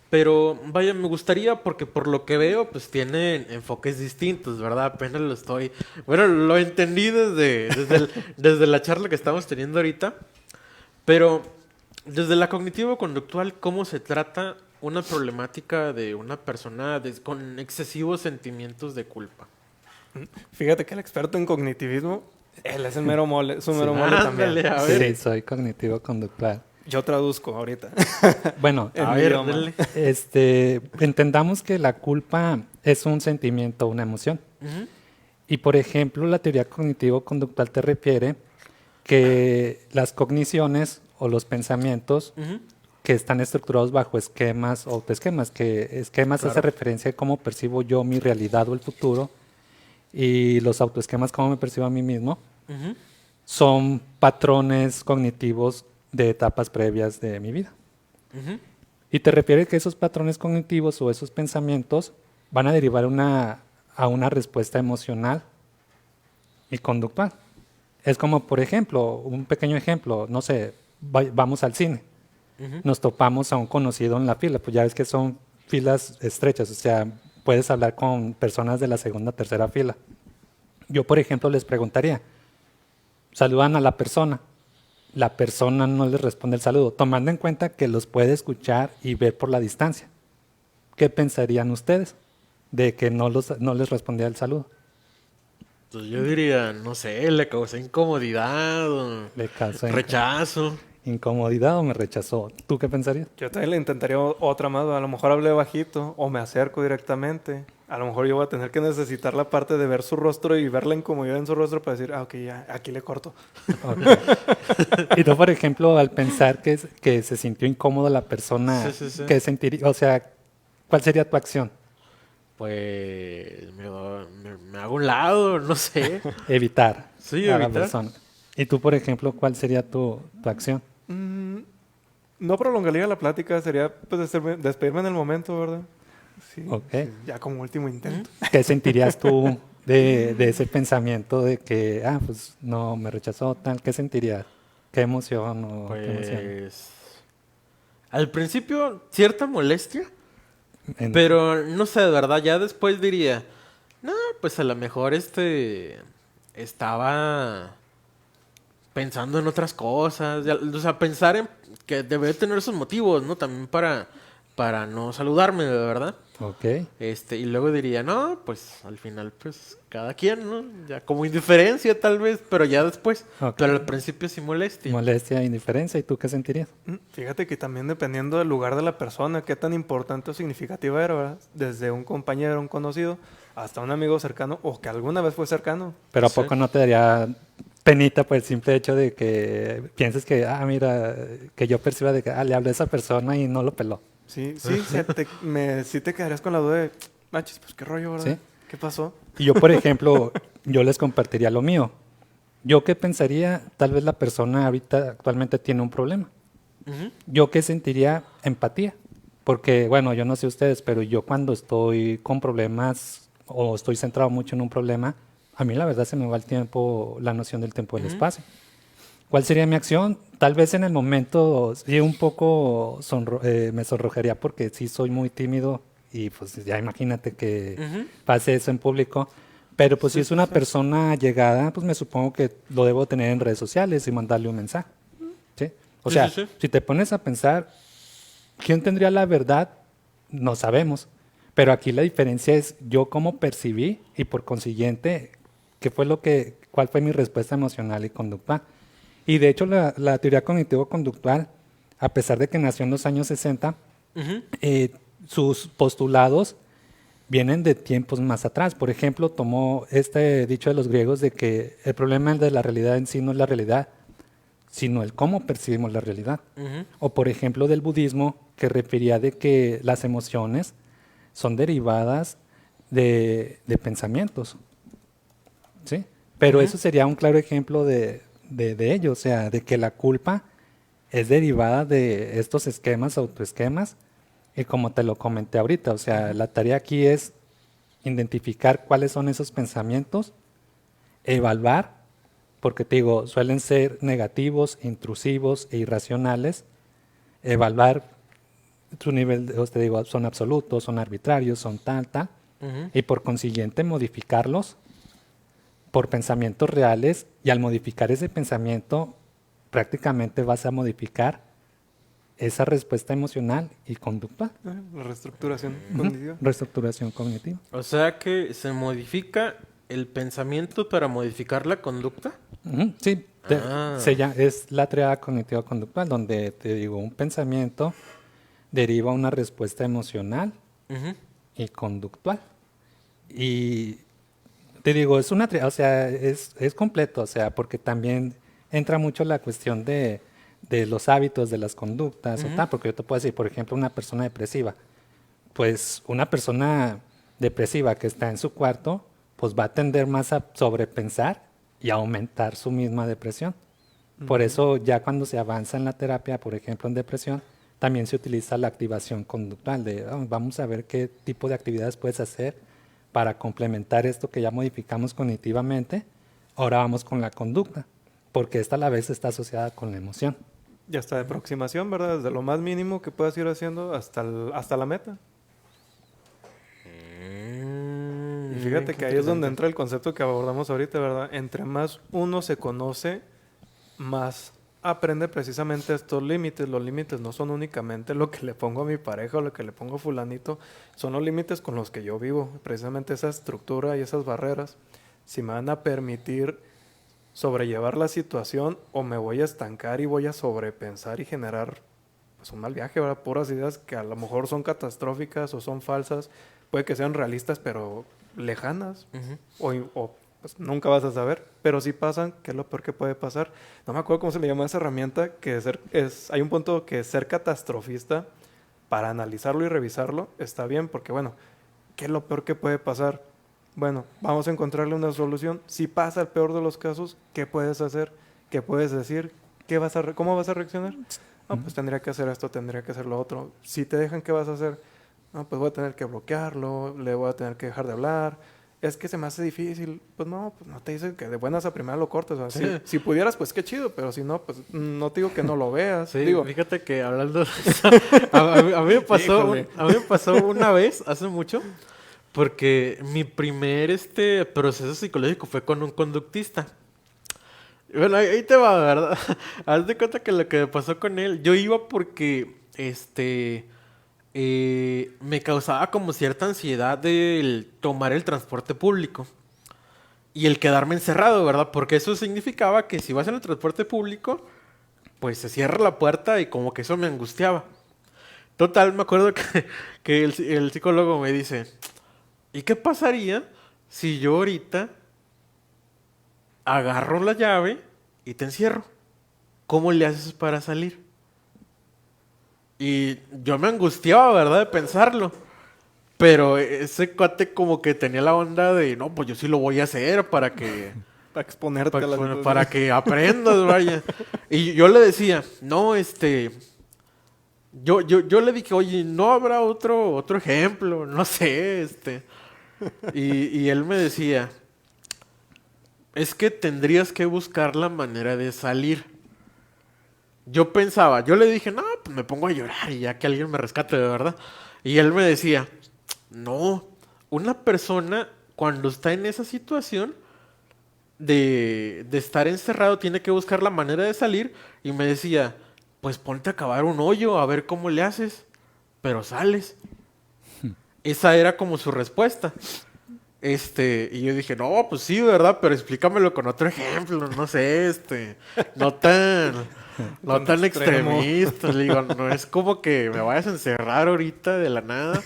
pero vaya, me gustaría porque por lo que veo, pues tienen enfoques distintos, ¿verdad? Apenas bueno, lo entendí desde la charla que estamos teniendo ahorita, pero desde la cognitivo-conductual, ¿cómo se trata una problemática de una persona con excesivos sentimientos de culpa? Fíjate que el experto en cognitivismo, él es el mero mole, es un mero mole también. Ándale, a ver. Sí, soy cognitivo-conductual. Yo traduzco ahorita. Bueno, En A mi ver, idioma. dale. entendamos que la culpa es un sentimiento, una emoción. Ujú, Y por ejemplo, la teoría cognitivo-conductual te refiere que las cogniciones o los pensamientos ujú. que están estructurados bajo esquemas o autoesquemas, que esquemas Claro. hace referencia a cómo percibo yo mi realidad o el futuro, y los autoesquemas cómo me percibo a mí mismo, Ujú. son patrones cognitivos de etapas previas de mi vida. Ujú. Y te refiere que esos patrones cognitivos o esos pensamientos van a derivar a una respuesta emocional y conductual. Es como, por ejemplo, un pequeño ejemplo, no sé, vamos al cine, Ujú. nos topamos a un conocido en la fila, pues ya ves que son filas estrechas, o sea, puedes hablar con personas de la segunda, tercera fila. Yo, por ejemplo, les preguntaría, saludan a la persona no les responde el saludo, tomando en cuenta que los puede escuchar y ver por la distancia. ¿Qué pensarían ustedes de que no les respondía el saludo? Pues yo diría, no sé, le causé incomodidad o ¿Le causó rechazo. incomodidad o me rechazó? ¿Tú qué pensarías? Yo también le intentaría otra más. A lo mejor hablé bajito o me acerco directamente. A lo mejor yo voy a tener que necesitar la parte de ver su rostro y ver la incomodidad en su rostro para decir, ok, ya, aquí le corto. Ok. Y tú, por ejemplo, al pensar que se sintió incómoda la persona, Sí, sí, sí. ¿qué sentiría? O sea, ¿cuál sería tu acción? Pues me hago a un lado, no sé. Evitar Sí, a la evitar. persona. Y tú, por ejemplo, ¿cuál sería tu acción? No prolongaría la plática, sería pues despedirme en el momento, ¿verdad? Sí, Ok. sí, ya como último intento. ¿Qué sentirías tú de ese pensamiento de que, pues no, me rechazó tal? ¿Qué sentirías? ¿Qué emoción o qué emoción? Pues al principio cierta molestia, En- pero no sé, de verdad, ya después diría, no, pues a lo mejor estaba pensando en otras cosas, o sea, pensar en que debe tener esos motivos, ¿no? También para no saludarme, de verdad. Ok. Y luego diría, no, pues al final, pues cada quien, ¿no? Ya como indiferencia tal vez, pero ya después. Ok. Pero al principio sí molestia. Molestia, indiferencia. ¿Y tú qué sentirías? Fíjate que también dependiendo del lugar de la persona, qué tan importante o significativa era, ¿verdad? Desde un compañero, un conocido, hasta un amigo cercano o que alguna vez fue cercano. Pero ¿a Sí. poco no te daría penita por el simple hecho de que pienses que, mira, que yo perciba de que, le hablé a esa persona y no lo peló? Sí, sí, sí te quedarías con la duda de, machis, pues qué rollo, ¿verdad? Sí. ¿Qué pasó? Y yo, por ejemplo, yo les compartiría lo mío. ¿Yo qué pensaría? Tal vez la persona ahorita actualmente tiene un problema. Ujú. ¿Yo qué sentiría? Empatía. Porque, bueno, yo no sé ustedes, pero yo cuando estoy con problemas o estoy centrado mucho en un problema, a mí la verdad se me va el tiempo, la noción del tiempo y el espacio. ¿Cuál sería mi acción? Tal vez en el momento sí un poco me sonrojaría porque sí soy muy tímido y pues ya imagínate que Ujú. pase eso en público. Pero pues Sí, si es sí, una sí. persona llegada, pues me supongo que lo debo tener en redes sociales y mandarle un mensaje. ¿Sí? O Sí, sea, sí, sí. si te pones a pensar, ¿quién tendría la verdad? No sabemos. Pero aquí la diferencia es yo cómo percibí y por consiguiente, cuál fue mi respuesta emocional y conductual. Y de hecho la teoría cognitivo-conductual, a pesar de que nació en los años 60, sus postulados vienen de tiempos más atrás. Por ejemplo, tomó este dicho de los griegos de que el problema de la realidad en sí no es la realidad, sino el cómo percibimos la realidad. O por ejemplo del budismo, que refería de que las emociones son derivadas de pensamientos. ¿Sí? Pero eso sería un claro ejemplo de ello, o sea, de que la culpa es derivada de estos esquemas, autoesquemas, y como te lo comenté ahorita, o sea, la tarea aquí es identificar cuáles son esos pensamientos, evaluar, porque te digo, suelen ser negativos, intrusivos e irracionales, evaluar su nivel, te digo, son absolutos, son arbitrarios, son tal, y por consiguiente modificarlos por pensamientos reales, y al modificar ese pensamiento prácticamente vas a modificar esa respuesta emocional y conductual. La reestructuración cognitiva. Reestructuración cognitiva. O sea que se modifica el pensamiento para modificar la conducta. Sí, Ah. es la triada cognitivo-conductual, donde te digo, un pensamiento deriva una respuesta emocional y conductual. Y te digo, es una triada, o sea, es completo, o sea, porque también entra mucho la cuestión de los hábitos, de las conductas, o tal, porque yo te puedo decir, por ejemplo, una persona depresiva, pues una persona depresiva que está en su cuarto, pues va a tender más a sobrepensar y a aumentar su misma depresión. Por eso ya cuando se avanza en la terapia, por ejemplo en depresión, también se utiliza la activación conductual, de vamos a ver qué tipo de actividades puedes hacer para complementar esto que ya modificamos cognitivamente. Ahora vamos con la conducta, porque esta a la vez está asociada con la emoción. Y hasta de aproximación, ¿verdad? Desde lo más mínimo que puedas ir haciendo hasta la meta. Y fíjate que ahí es donde entra el concepto que abordamos ahorita, ¿verdad? Entre más uno se conoce, más aprende precisamente estos límites. Los límites no son únicamente lo que le pongo a mi pareja o lo que le pongo a fulanito, son los límites con los que yo vivo. Precisamente esa estructura y esas barreras, si me van a permitir sobrellevar la situación o me voy a estancar y voy a sobrepensar y generar pues un mal viaje, ¿verdad? Puras ideas que a lo mejor son catastróficas o son falsas, puede que sean realistas pero lejanas o pues nunca vas a saber, pero si pasan, ¿qué es lo peor que puede pasar? No me acuerdo cómo se le llama esa herramienta, que hay un punto que ser catastrofista para analizarlo y revisarlo está bien, porque bueno, ¿qué es lo peor que puede pasar? Bueno, vamos a encontrarle una solución. Si pasa el peor de los casos, ¿qué puedes hacer? ¿Qué puedes decir? ¿Cómo vas a reaccionar? No, pues tendría que hacer esto, tendría que hacer lo otro. Si te dejan, ¿qué vas a hacer? No, pues voy a tener que bloquearlo, le voy a tener que dejar de hablar. Es que se me hace difícil. Pues no te dicen que de buenas a primeras lo cortes. O sea, si pudieras, pues qué chido, pero si no, pues no te digo que no lo veas. Sí, digo, fíjate que hablando de eso, a mí me pasó una vez, hace mucho, porque mi primer proceso psicológico fue con un conductista. Bueno, ahí te va, ¿verdad? Haz de cuenta que lo que me pasó con él, yo iba porque me causaba como cierta ansiedad el tomar el transporte público y el quedarme encerrado, ¿verdad? Porque eso significaba que si vas en el transporte público, pues se cierra la puerta y como que eso me angustiaba. Total, me acuerdo que el psicólogo me dice, ¿y qué pasaría si yo ahorita agarro la llave y te encierro? ¿Cómo le haces para salir? Y yo me angustiaba, ¿verdad? De pensarlo. Pero ese cuate como que tenía la onda de, no, pues yo sí lo voy a hacer para que... para exponerte a las para que aprendas, vaya. Y yo le decía, no, yo le dije, oye, ¿no habrá otro ejemplo? No sé, Y él me decía, es que tendrías que buscar la manera de salir. Yo pensaba, yo le dije, no, pues me pongo a llorar y ya que alguien me rescate, de verdad. Y él me decía, no, una persona cuando está en esa situación de estar encerrado tiene que buscar la manera de salir. Y me decía, pues ponte a cavar un hoyo a ver cómo le haces, pero sales. Esa era como su respuesta. Y yo dije, no, pues sí, ¿verdad? Pero explícamelo con otro ejemplo, no sé, no tan, no Tan tan extremo. extremista. Le digo, no es como que me vayas a encerrar ahorita de la nada.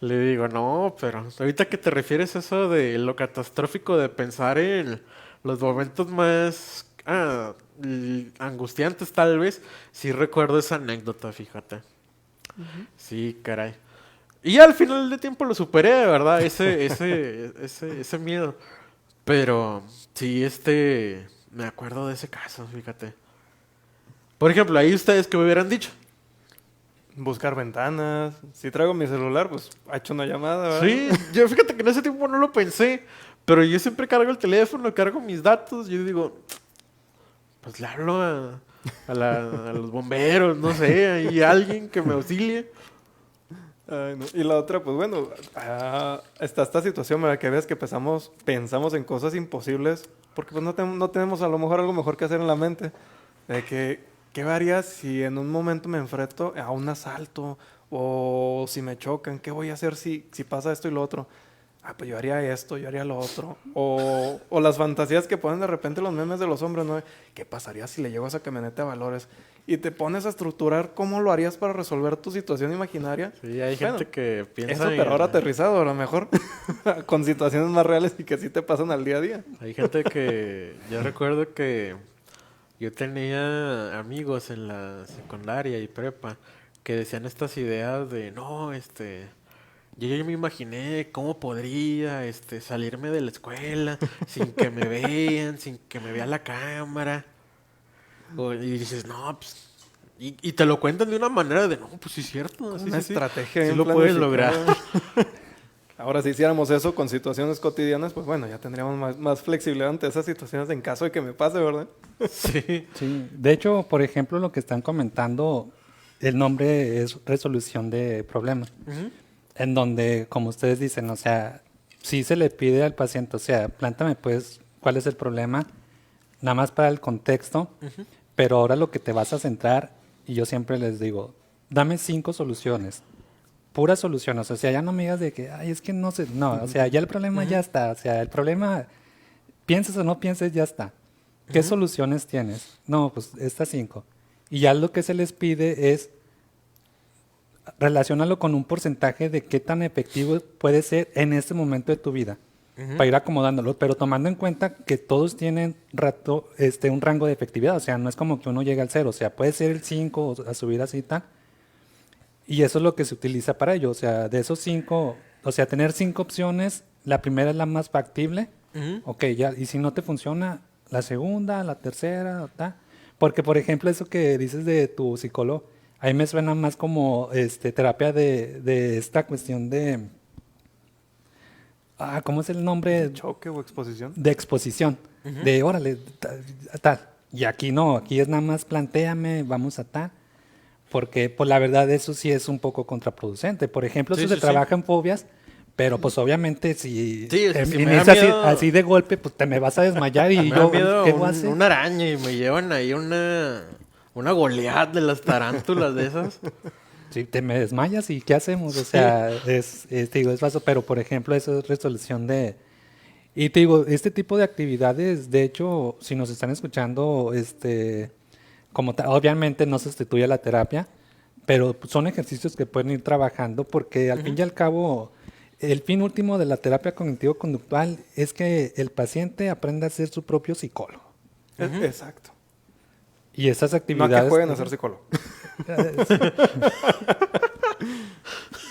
Le digo, no, pero ahorita que te refieres a eso de lo catastrófico de pensar en los momentos más angustiantes tal vez, sí recuerdo esa anécdota, fíjate. Sí, caray. Y al final de tiempo lo superé, de verdad, ese miedo. Pero sí, me acuerdo de ese caso, fíjate. Por ejemplo, ahí ustedes que me hubieran dicho. Buscar ventanas. Si traigo mi celular, pues ha hecho una llamada, ¿verdad? Sí, yo fíjate que en ese tiempo no lo pensé, pero yo siempre cargo el teléfono, cargo mis datos, yo digo, pues le hablo a los bomberos, no sé, hay alguien que me auxilie. Ay, no. Y la otra, pues bueno, está esta situación, ¿verdad? Que ves que pensamos en cosas imposibles, porque pues no tenemos a lo mejor algo mejor que hacer en la mente. De que, ¿qué haría si en un momento me enfrento a un asalto? O si me chocan, ¿qué voy a hacer si pasa esto y lo otro? Ah, pues yo haría esto, yo haría lo otro. O las fantasías que ponen de repente los memes de los hombres, ¿no? ¿Qué pasaría si le llego a esa camioneta de valores? Y te pones a estructurar cómo lo harías para resolver tu situación imaginaria. Sí, hay Bueno, gente que piensa eso, pero ahora aterrizado, a lo mejor, con situaciones más reales y que sí te pasan al día a día. hay gente que, yo recuerdo que yo tenía amigos en la secundaria y prepa que decían estas ideas de, no, yo ya me imaginé cómo podría, salirme de la escuela sin que me vean, sin que me vea la cámara. Y dices, no, pues, y te lo cuentan de una manera de, no, pues sí es cierto, sí, Una sí, sí, estrategia sí bien lo puedes lograr. planificada. Ahora, si hiciéramos eso con situaciones cotidianas, pues bueno, ya tendríamos más flexibilidad ante esas situaciones en caso de que me pase, ¿verdad? Sí. Sí, de hecho, por ejemplo, lo que están comentando, el nombre es resolución de problemas, Ujú, en donde, como ustedes dicen, o sea, sí se le pide al paciente, o sea, plántame pues cuál es el problema, nada más para el contexto, ujú, pero ahora lo que te vas a centrar, y yo siempre les digo, dame 5 soluciones, puras soluciones, o sea, ya no me digas de que, ay, es que no sé, no, o sea, ya el problema ya ujú, está, o sea, el problema, pienses o no pienses, ya está. ¿Qué ujú. soluciones tienes? No, pues estas 5. Y ya lo que se les pide es relacionarlo con un porcentaje de qué tan efectivo puede ser en este momento de tu vida, Ujú. para ir acomodándolo, pero tomando en cuenta que todos tienen un rango de efectividad, o sea, no es como que uno llegue al 0, o sea, puede ser el 5 o a subir así tal, y eso es lo que se utiliza para ello, o sea, de esos 5, o sea, tener 5 opciones, la primera es la más factible, Ujú. ok, ya, y si no te funciona, la segunda, la tercera, tal. Porque, por ejemplo, eso que dices de tu psicólogo, a mí me suena más como terapia de esta cuestión de, ¿cómo es el De nombre? choque o exposición. De exposición, Ujú. de órale, tal. Y aquí no, aquí es nada más plantéame, vamos a tal. Porque, pues la verdad, eso sí es un poco contraproducente. Por ejemplo, Sí, eso se sí, sí. trabaja en fobias, pero pues obviamente si Sí, o sea, si me da inicias así, miedo, así de golpe, pues te me vas a desmayar si y me da yo, miedo ¿qué voy a hacer? una araña y me llevan ahí una Goliat de las tarántulas de esas. Si te me desmayas y ¿qué hacemos? O Sí. sea, te digo, es vaso, pero por ejemplo, eso es resolución de... Y te digo, este tipo de actividades, de hecho, si nos están escuchando, obviamente no sustituye la terapia, pero son ejercicios que pueden ir trabajando porque al fin Ujú. y al cabo, el fin último de la terapia cognitivo-conductual es que el paciente aprenda a ser su propio psicólogo. Ujú. Exacto. Y esas No a que actividades... jueguen a ser psicólogo. Sí.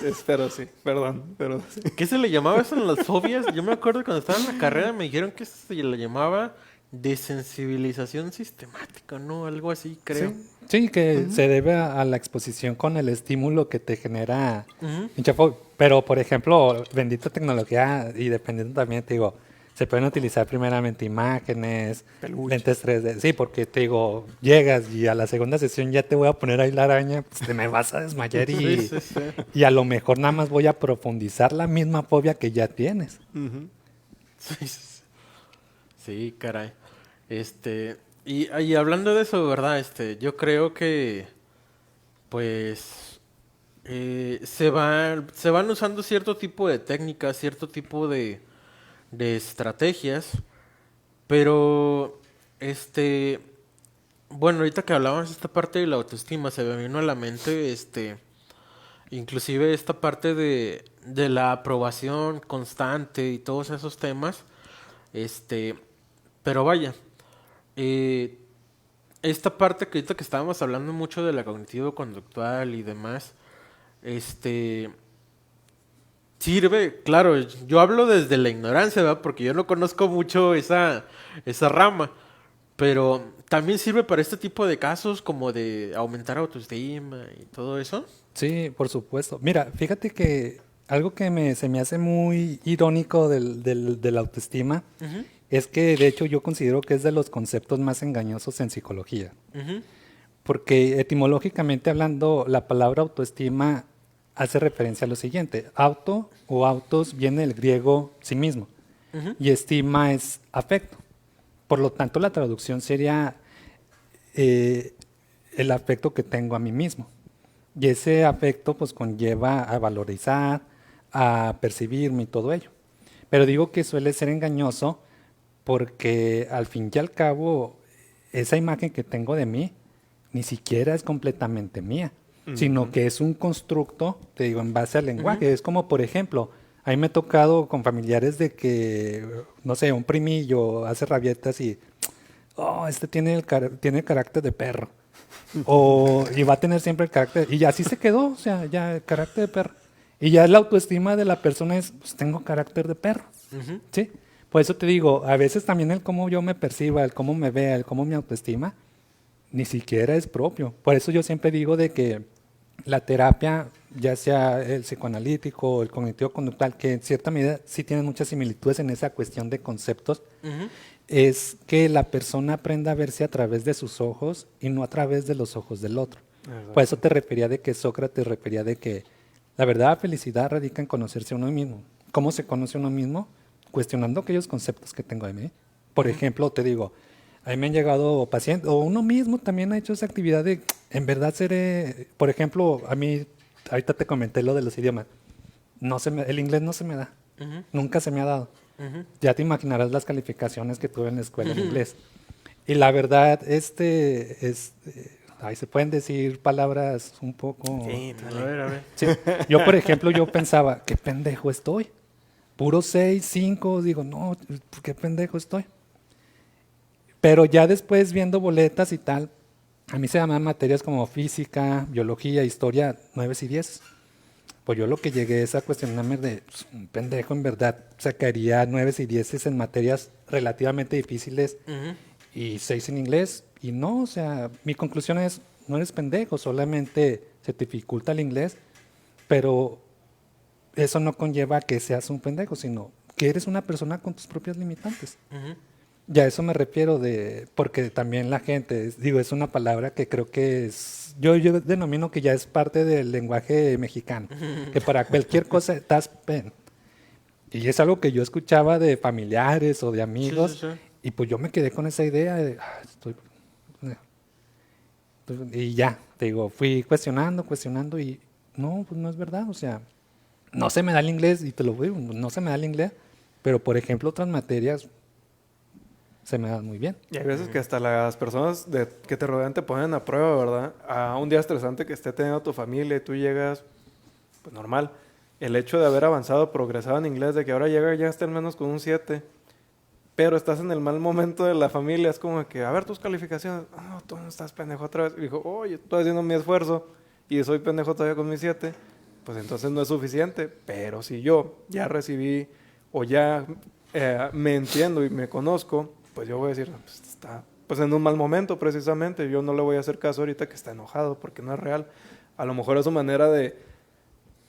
Espero sí, perdón, pero sí. ¿Qué se le llamaba eso en las fobias? Yo me acuerdo cuando estaba en la carrera me dijeron que se le llamaba desensibilización sistemática, ¿no? Algo así, creo. Sí. Sí, que Ujú. se debe a la exposición con el estímulo que te genera Ujú. hincha fobia. Pero, por ejemplo, bendita tecnología y dependiendo también, te digo, se pueden utilizar primeramente imágenes, lentes Peluches. 3D. Sí, porque te digo, llegas y a la segunda sesión ya te voy a poner ahí la araña, pues te me vas a desmayar Sí, sí, sí. y a lo mejor nada más voy a profundizar la misma fobia que ya tienes. Ujú. Sí, sí, sí. Sí, caray. Y hablando de eso, ¿verdad? Yo creo que, pues, se van usando cierto tipo de técnicas, cierto tipo de estrategias, pero bueno, ahorita que hablábamos de esta parte de la autoestima, se me vino a la mente, inclusive esta parte de la aprobación constante y todos esos temas, este, pero vaya, eh, esta parte que ahorita que estábamos hablando mucho de la cognitivo-conductual y demás, este, sirve, claro, yo hablo desde la ignorancia, ¿verdad? Porque yo no conozco mucho esa rama, pero también sirve para este tipo de casos como de aumentar autoestima y todo eso. Sí, por supuesto. Mira, fíjate que algo que se me hace muy irónico de la autoestima Ujú, es que de hecho yo considero que es de los conceptos más engañosos en psicología. ujú, Porque etimológicamente hablando, la palabra autoestima hace referencia a lo siguiente. Auto o autos viene del griego sí mismo ujú, y estima es afecto. Por lo tanto, la traducción sería eh, el afecto que tengo a mí mismo. Y ese afecto pues conlleva a valorizar, a percibirme y todo ello. Pero digo que suele ser engañoso porque al fin y al cabo esa imagen que tengo de mí ni siquiera es completamente mía, sino que es un constructo, te digo, en base al lenguaje. Es como, por ejemplo, a mí me ha tocado con familiares de que, no sé, un primillo hace rabietas y, oh, este tiene tiene el carácter de perro. Y va a tener siempre el carácter, y así se quedó, o sea, ya el carácter de perro. Y ya la autoestima de la persona es, pues tengo carácter de perro, ujú. ¿sí? Por eso te digo, a veces también el cómo yo me perciba, el cómo me vea, el cómo mi autoestima, ni siquiera es propio. Por eso yo siempre digo de que la terapia, ya sea el psicoanalítico o el cognitivo-conductual, que en cierta medida sí tienen muchas similitudes en esa cuestión de conceptos, Ujú. es que la persona aprenda a verse a través de sus ojos y no a través de los ojos del otro. Por eso te refería de que Sócrates refería de que la verdadera felicidad radica en conocerse a uno mismo. ¿Cómo se conoce a uno mismo? Cuestionando aquellos conceptos que tengo de mí. Por ejemplo, te digo, a mí me han llegado pacientes, o uno mismo también ha hecho esa actividad de, en verdad seré, por ejemplo, a mí, ahorita te comenté lo de los idiomas, el inglés no se me da, Ujú, nunca se me ha dado. ujú. Ya te imaginarás las calificaciones que tuve en la escuela en inglés. Y la verdad, ahí se pueden decir palabras un poco... Sí, A ver, a ver. Sí. Yo, por ejemplo, yo pensaba, qué pendejo estoy. Puro 6, 5, digo, no, qué pendejo estoy. Pero ya después viendo boletas y tal, a mí se llaman materias como física, biología, historia, 9 y 10. Pues yo lo que llegué es a cuestionarme de, pues, un pendejo en verdad sacaría 9 y 10 en materias relativamente difíciles Ujú, y 6 en inglés. Y no, o sea, mi conclusión es, no eres pendejo, solamente se te dificulta el inglés, pero eso no conlleva que seas un pendejo, sino que eres una persona con tus propias limitantes. ujú. Ya a eso me refiero porque también la gente, digo, es una palabra que creo que es, yo denomino que ya es parte del lenguaje mexicano, que para cualquier cosa estás pen. Y es algo que yo escuchaba de familiares o de Sí, sí, amigos, sí. y pues yo me quedé con esa idea de, y ya, te digo, fui cuestionando, y no, pues no es verdad, o sea, no se me da el inglés, y te lo digo, no se me da el inglés, pero por ejemplo otras materias se me dan muy bien. Y hay veces que hasta las personas que te rodean te ponen a prueba, ¿verdad? A un día estresante que esté teniendo tu familia y tú llegas, pues normal. El hecho de haber avanzado, progresado en inglés, de que ahora llegaste al menos con un 7, pero estás en el mal momento de la familia, es como que, a ver tus calificaciones, no, tú no estás pendejo otra vez. Y dijo, oye, estoy haciendo mi esfuerzo y soy pendejo todavía con mi 7, pues entonces no es suficiente. Pero si yo ya recibí o ya me entiendo y me conozco, pues yo voy a decir, no, pues está pues en un mal momento precisamente, yo no le voy a hacer caso ahorita que está enojado porque no es real. A lo mejor es su manera de,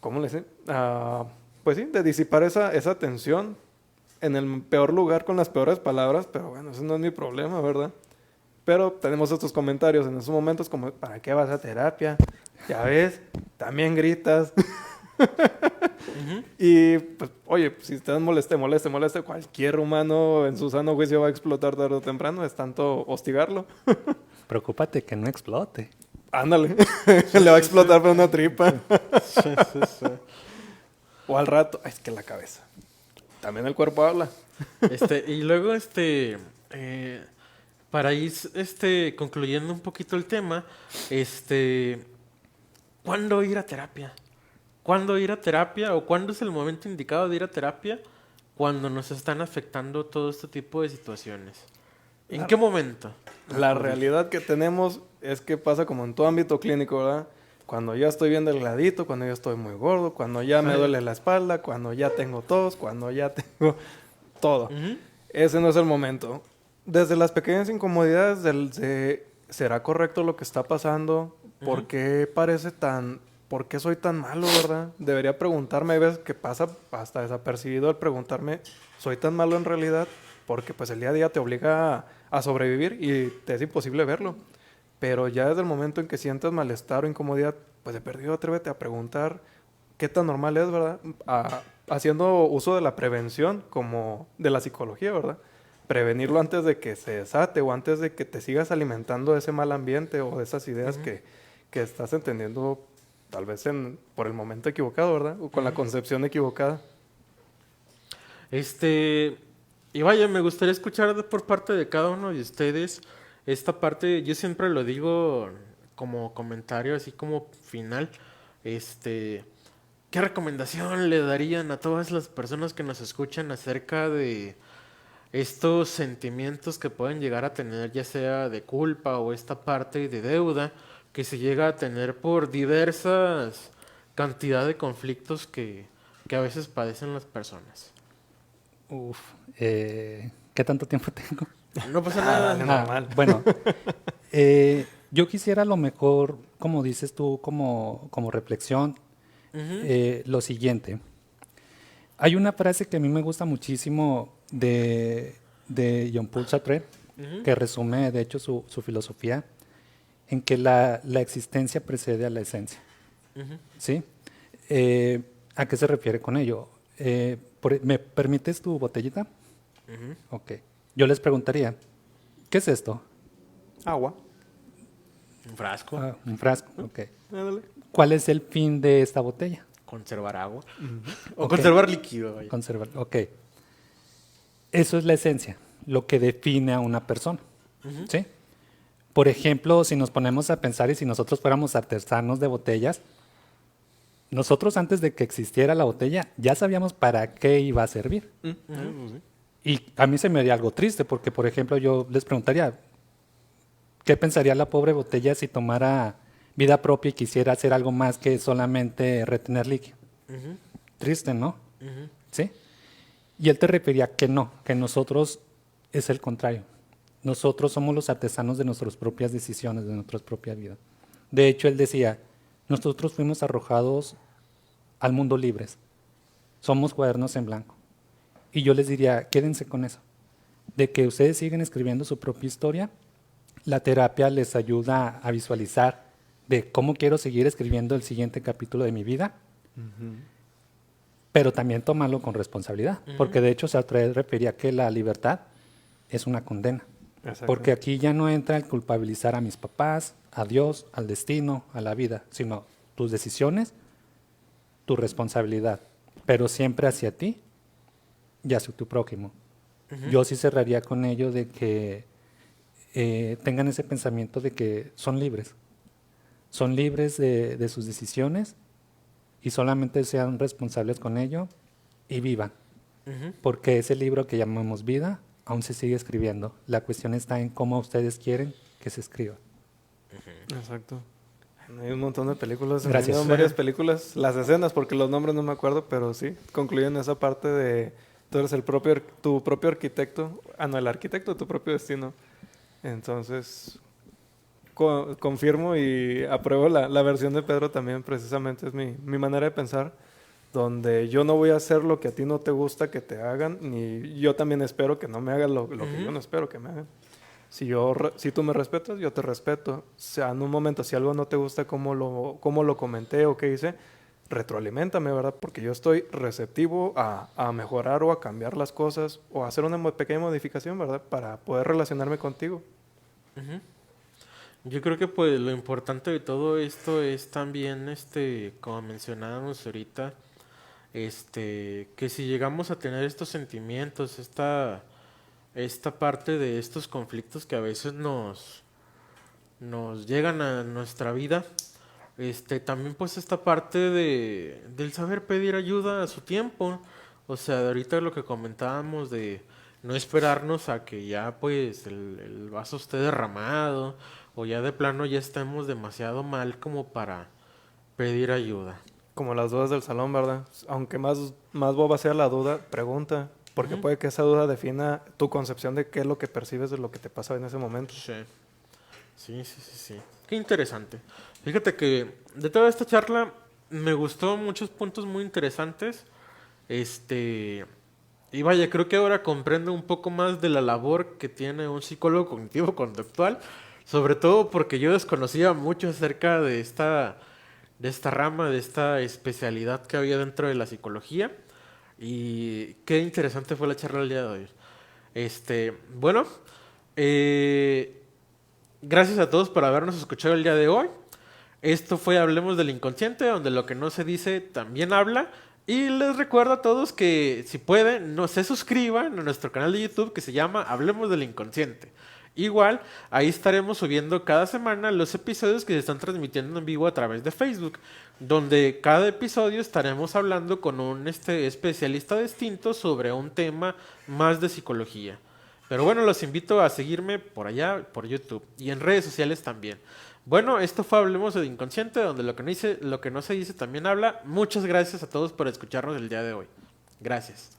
¿cómo le dicen? Pues sí, de disipar esa tensión en el peor lugar con las peores palabras, pero bueno, eso no es mi problema, ¿verdad? Pero tenemos estos comentarios en esos momentos como, ¿para qué vas a terapia? Ya ves, también gritas. Ujú. Y pues, oye, si estás moleste, cualquier humano en su sano juicio va a explotar tarde o temprano, es tanto hostigarlo. Preocúpate que no explote. ándale, le va a explotar por una tripa. Sí, sí, sí. O al rato, ay, es que la cabeza. También el cuerpo habla. Y luego, para ir, concluyendo un poquito el tema, ¿cuándo ir a terapia? ¿Cuándo ir a terapia o cuándo es el momento indicado de ir a terapia cuando nos están afectando todo este tipo de situaciones? ¿En qué momento? La realidad que tenemos es que pasa como en todo ámbito clínico, ¿verdad? Cuando ya estoy bien delgadito, cuando ya estoy muy gordo, cuando ya me duele la espalda, cuando ya tengo tos, cuando ya tengo todo. Ujú. Ese no es el momento. Desde las pequeñas incomodidades ¿será correcto lo que está pasando? ¿Por qué parece tan... ¿Por qué soy tan malo, verdad? Debería preguntarme, hay veces que pasa hasta desapercibido el preguntarme, ¿soy tan malo en realidad? Porque pues el día a día te obliga a sobrevivir y te es imposible verlo. Pero ya desde el momento en que sientas malestar o incomodidad, pues de perdido atrévete a preguntar qué tan normal es, ¿verdad? Haciendo uso de la prevención como de la psicología, ¿verdad? Prevenirlo antes de que se desate o antes de que te sigas alimentando de ese mal ambiente o de esas ideas que estás entendiendo tal vez por el momento equivocado, ¿verdad? O con la concepción equivocada. Y vaya, me gustaría escuchar por parte de cada uno de ustedes esta parte, yo siempre lo digo como comentario, así como final, ¿qué recomendación le darían a todas las personas que nos escuchan acerca de estos sentimientos que pueden llegar a tener, ya sea de culpa o esta parte de deuda que se llega a tener por diversas cantidad de conflictos que a veces padecen las personas? Uf, ¿qué tanto tiempo tengo? No pasa nada. Dale, normal. Bueno, yo quisiera a lo mejor, como dices tú, como reflexión, Ujú, lo siguiente. Hay una frase que a mí me gusta muchísimo de Jean-Paul Sartre, ujú, que resume, de hecho, su filosofía, en que la existencia precede a la esencia. ujú, ¿Sí? ¿A qué se refiere con ello? ¿Me permites tu botellita? ujú. Ok. Yo les preguntaría, ¿qué es esto? Agua. Un frasco, Ah, un frasco. Ok. Ándale. ¿Cuál es el fin de esta botella? conservar agua. O Ok. conservar líquido, vaya. Conservar. Ok. Eso es la esencia, lo que define a una persona. Ujú, ¿Sí? Por ejemplo, si nos ponemos a pensar y si nosotros fuéramos artesanos de botellas, nosotros antes de que existiera la botella ya sabíamos para qué iba a servir. Eso sí. Y a mí se me haría algo triste porque, por ejemplo, yo les preguntaría, ¿qué pensaría la pobre botella si tomara vida propia y quisiera hacer algo más que solamente retener líquido? ujú, Triste, ¿no? ujú, ¿Sí? Y él te refería que no, que nosotros es el contrario. Nosotros somos los artesanos de nuestras propias decisiones, de nuestra propia vida. De hecho, él decía, nosotros fuimos arrojados al mundo libres. Somos cuadernos en blanco. Y yo les diría, quédense con eso, de que ustedes siguen escribiendo su propia historia. La terapia les ayuda a visualizar de cómo quiero seguir escribiendo el siguiente capítulo de mi vida, pero también tomarlo con responsabilidad, porque de hecho Sartre refería que la libertad es una condena, Exacto. porque aquí ya no entra el culpabilizar a mis papás, a Dios, al destino, a la vida, sino tus decisiones, tu responsabilidad, pero siempre hacia ti y hacia tu prójimo. Yo sí cerraría con ello de que tengan ese pensamiento de que son libres de sus decisiones y solamente sean responsables con ello y vivan, ujú. porque ese libro que llamamos vida aún se sigue escribiendo. La cuestión está en cómo ustedes quieren que se escriba. Exacto. Hay un montón de películas, se me Gracias. vinieron varias películas, las escenas, porque los nombres no me acuerdo, pero sí, concluyen esa parte de tú eres tu propio arquitecto, no, el arquitecto de tu propio destino. Entonces, confirmo y apruebo la versión de Pedro también, precisamente es mi manera de pensar, donde yo no voy a hacer lo que a ti no te gusta que te hagan, ni yo también espero que no me hagan lo que yo no espero que me hagan. Si tú me respetas, yo te respeto. O sea, en un momento, si algo no te gusta, cómo lo comenté o qué hice, retroaliméntame, ¿verdad? Porque yo estoy receptivo a mejorar o a cambiar las cosas o a hacer una pequeña modificación, ¿verdad? Para poder relacionarme contigo. Yo creo que pues lo importante de todo esto es también, como mencionábamos ahorita, que si llegamos a tener estos sentimientos, esta parte de estos conflictos que a veces nos llegan a nuestra vida, también pues esta parte del saber pedir ayuda a su tiempo, o sea, de ahorita lo que comentábamos de no esperarnos a que ya pues el vaso esté derramado o ya de plano ya estemos demasiado mal como para pedir ayuda. Como las dudas del salón, ¿verdad? Aunque más boba sea la duda, pregunta. Porque Ujú. puede que esa duda defina tu concepción de qué es lo que percibes de lo que te pasa en ese momento. Sí, sí, sí, sí, sí. Qué interesante. Fíjate que de toda esta charla me gustó muchos puntos muy interesantes. Este, y vaya, creo que ahora comprendo un poco más de la labor que tiene un psicólogo cognitivo conductual, sobre todo porque yo desconocía mucho acerca de esta rama, de esta especialidad que había dentro de la psicología. Y qué interesante fue la charla el día de hoy. Bueno, eh, gracias a todos por habernos escuchado el día de hoy. Esto fue Hablemos del Inconsciente, donde lo que no se dice también habla. Y les recuerdo a todos que si pueden, no se suscriban a nuestro canal de YouTube que se llama Hablemos del Inconsciente. Igual, ahí estaremos subiendo cada semana los episodios que se están transmitiendo en vivo a través de Facebook, donde cada episodio estaremos hablando con un especialista distinto sobre un tema más de psicología. Pero bueno, los invito a seguirme por allá, por YouTube y en redes sociales también. Bueno, esto fue Hablemos del Inconsciente, donde lo que no se dice también habla. Muchas gracias a todos por escucharnos el día de hoy. Gracias.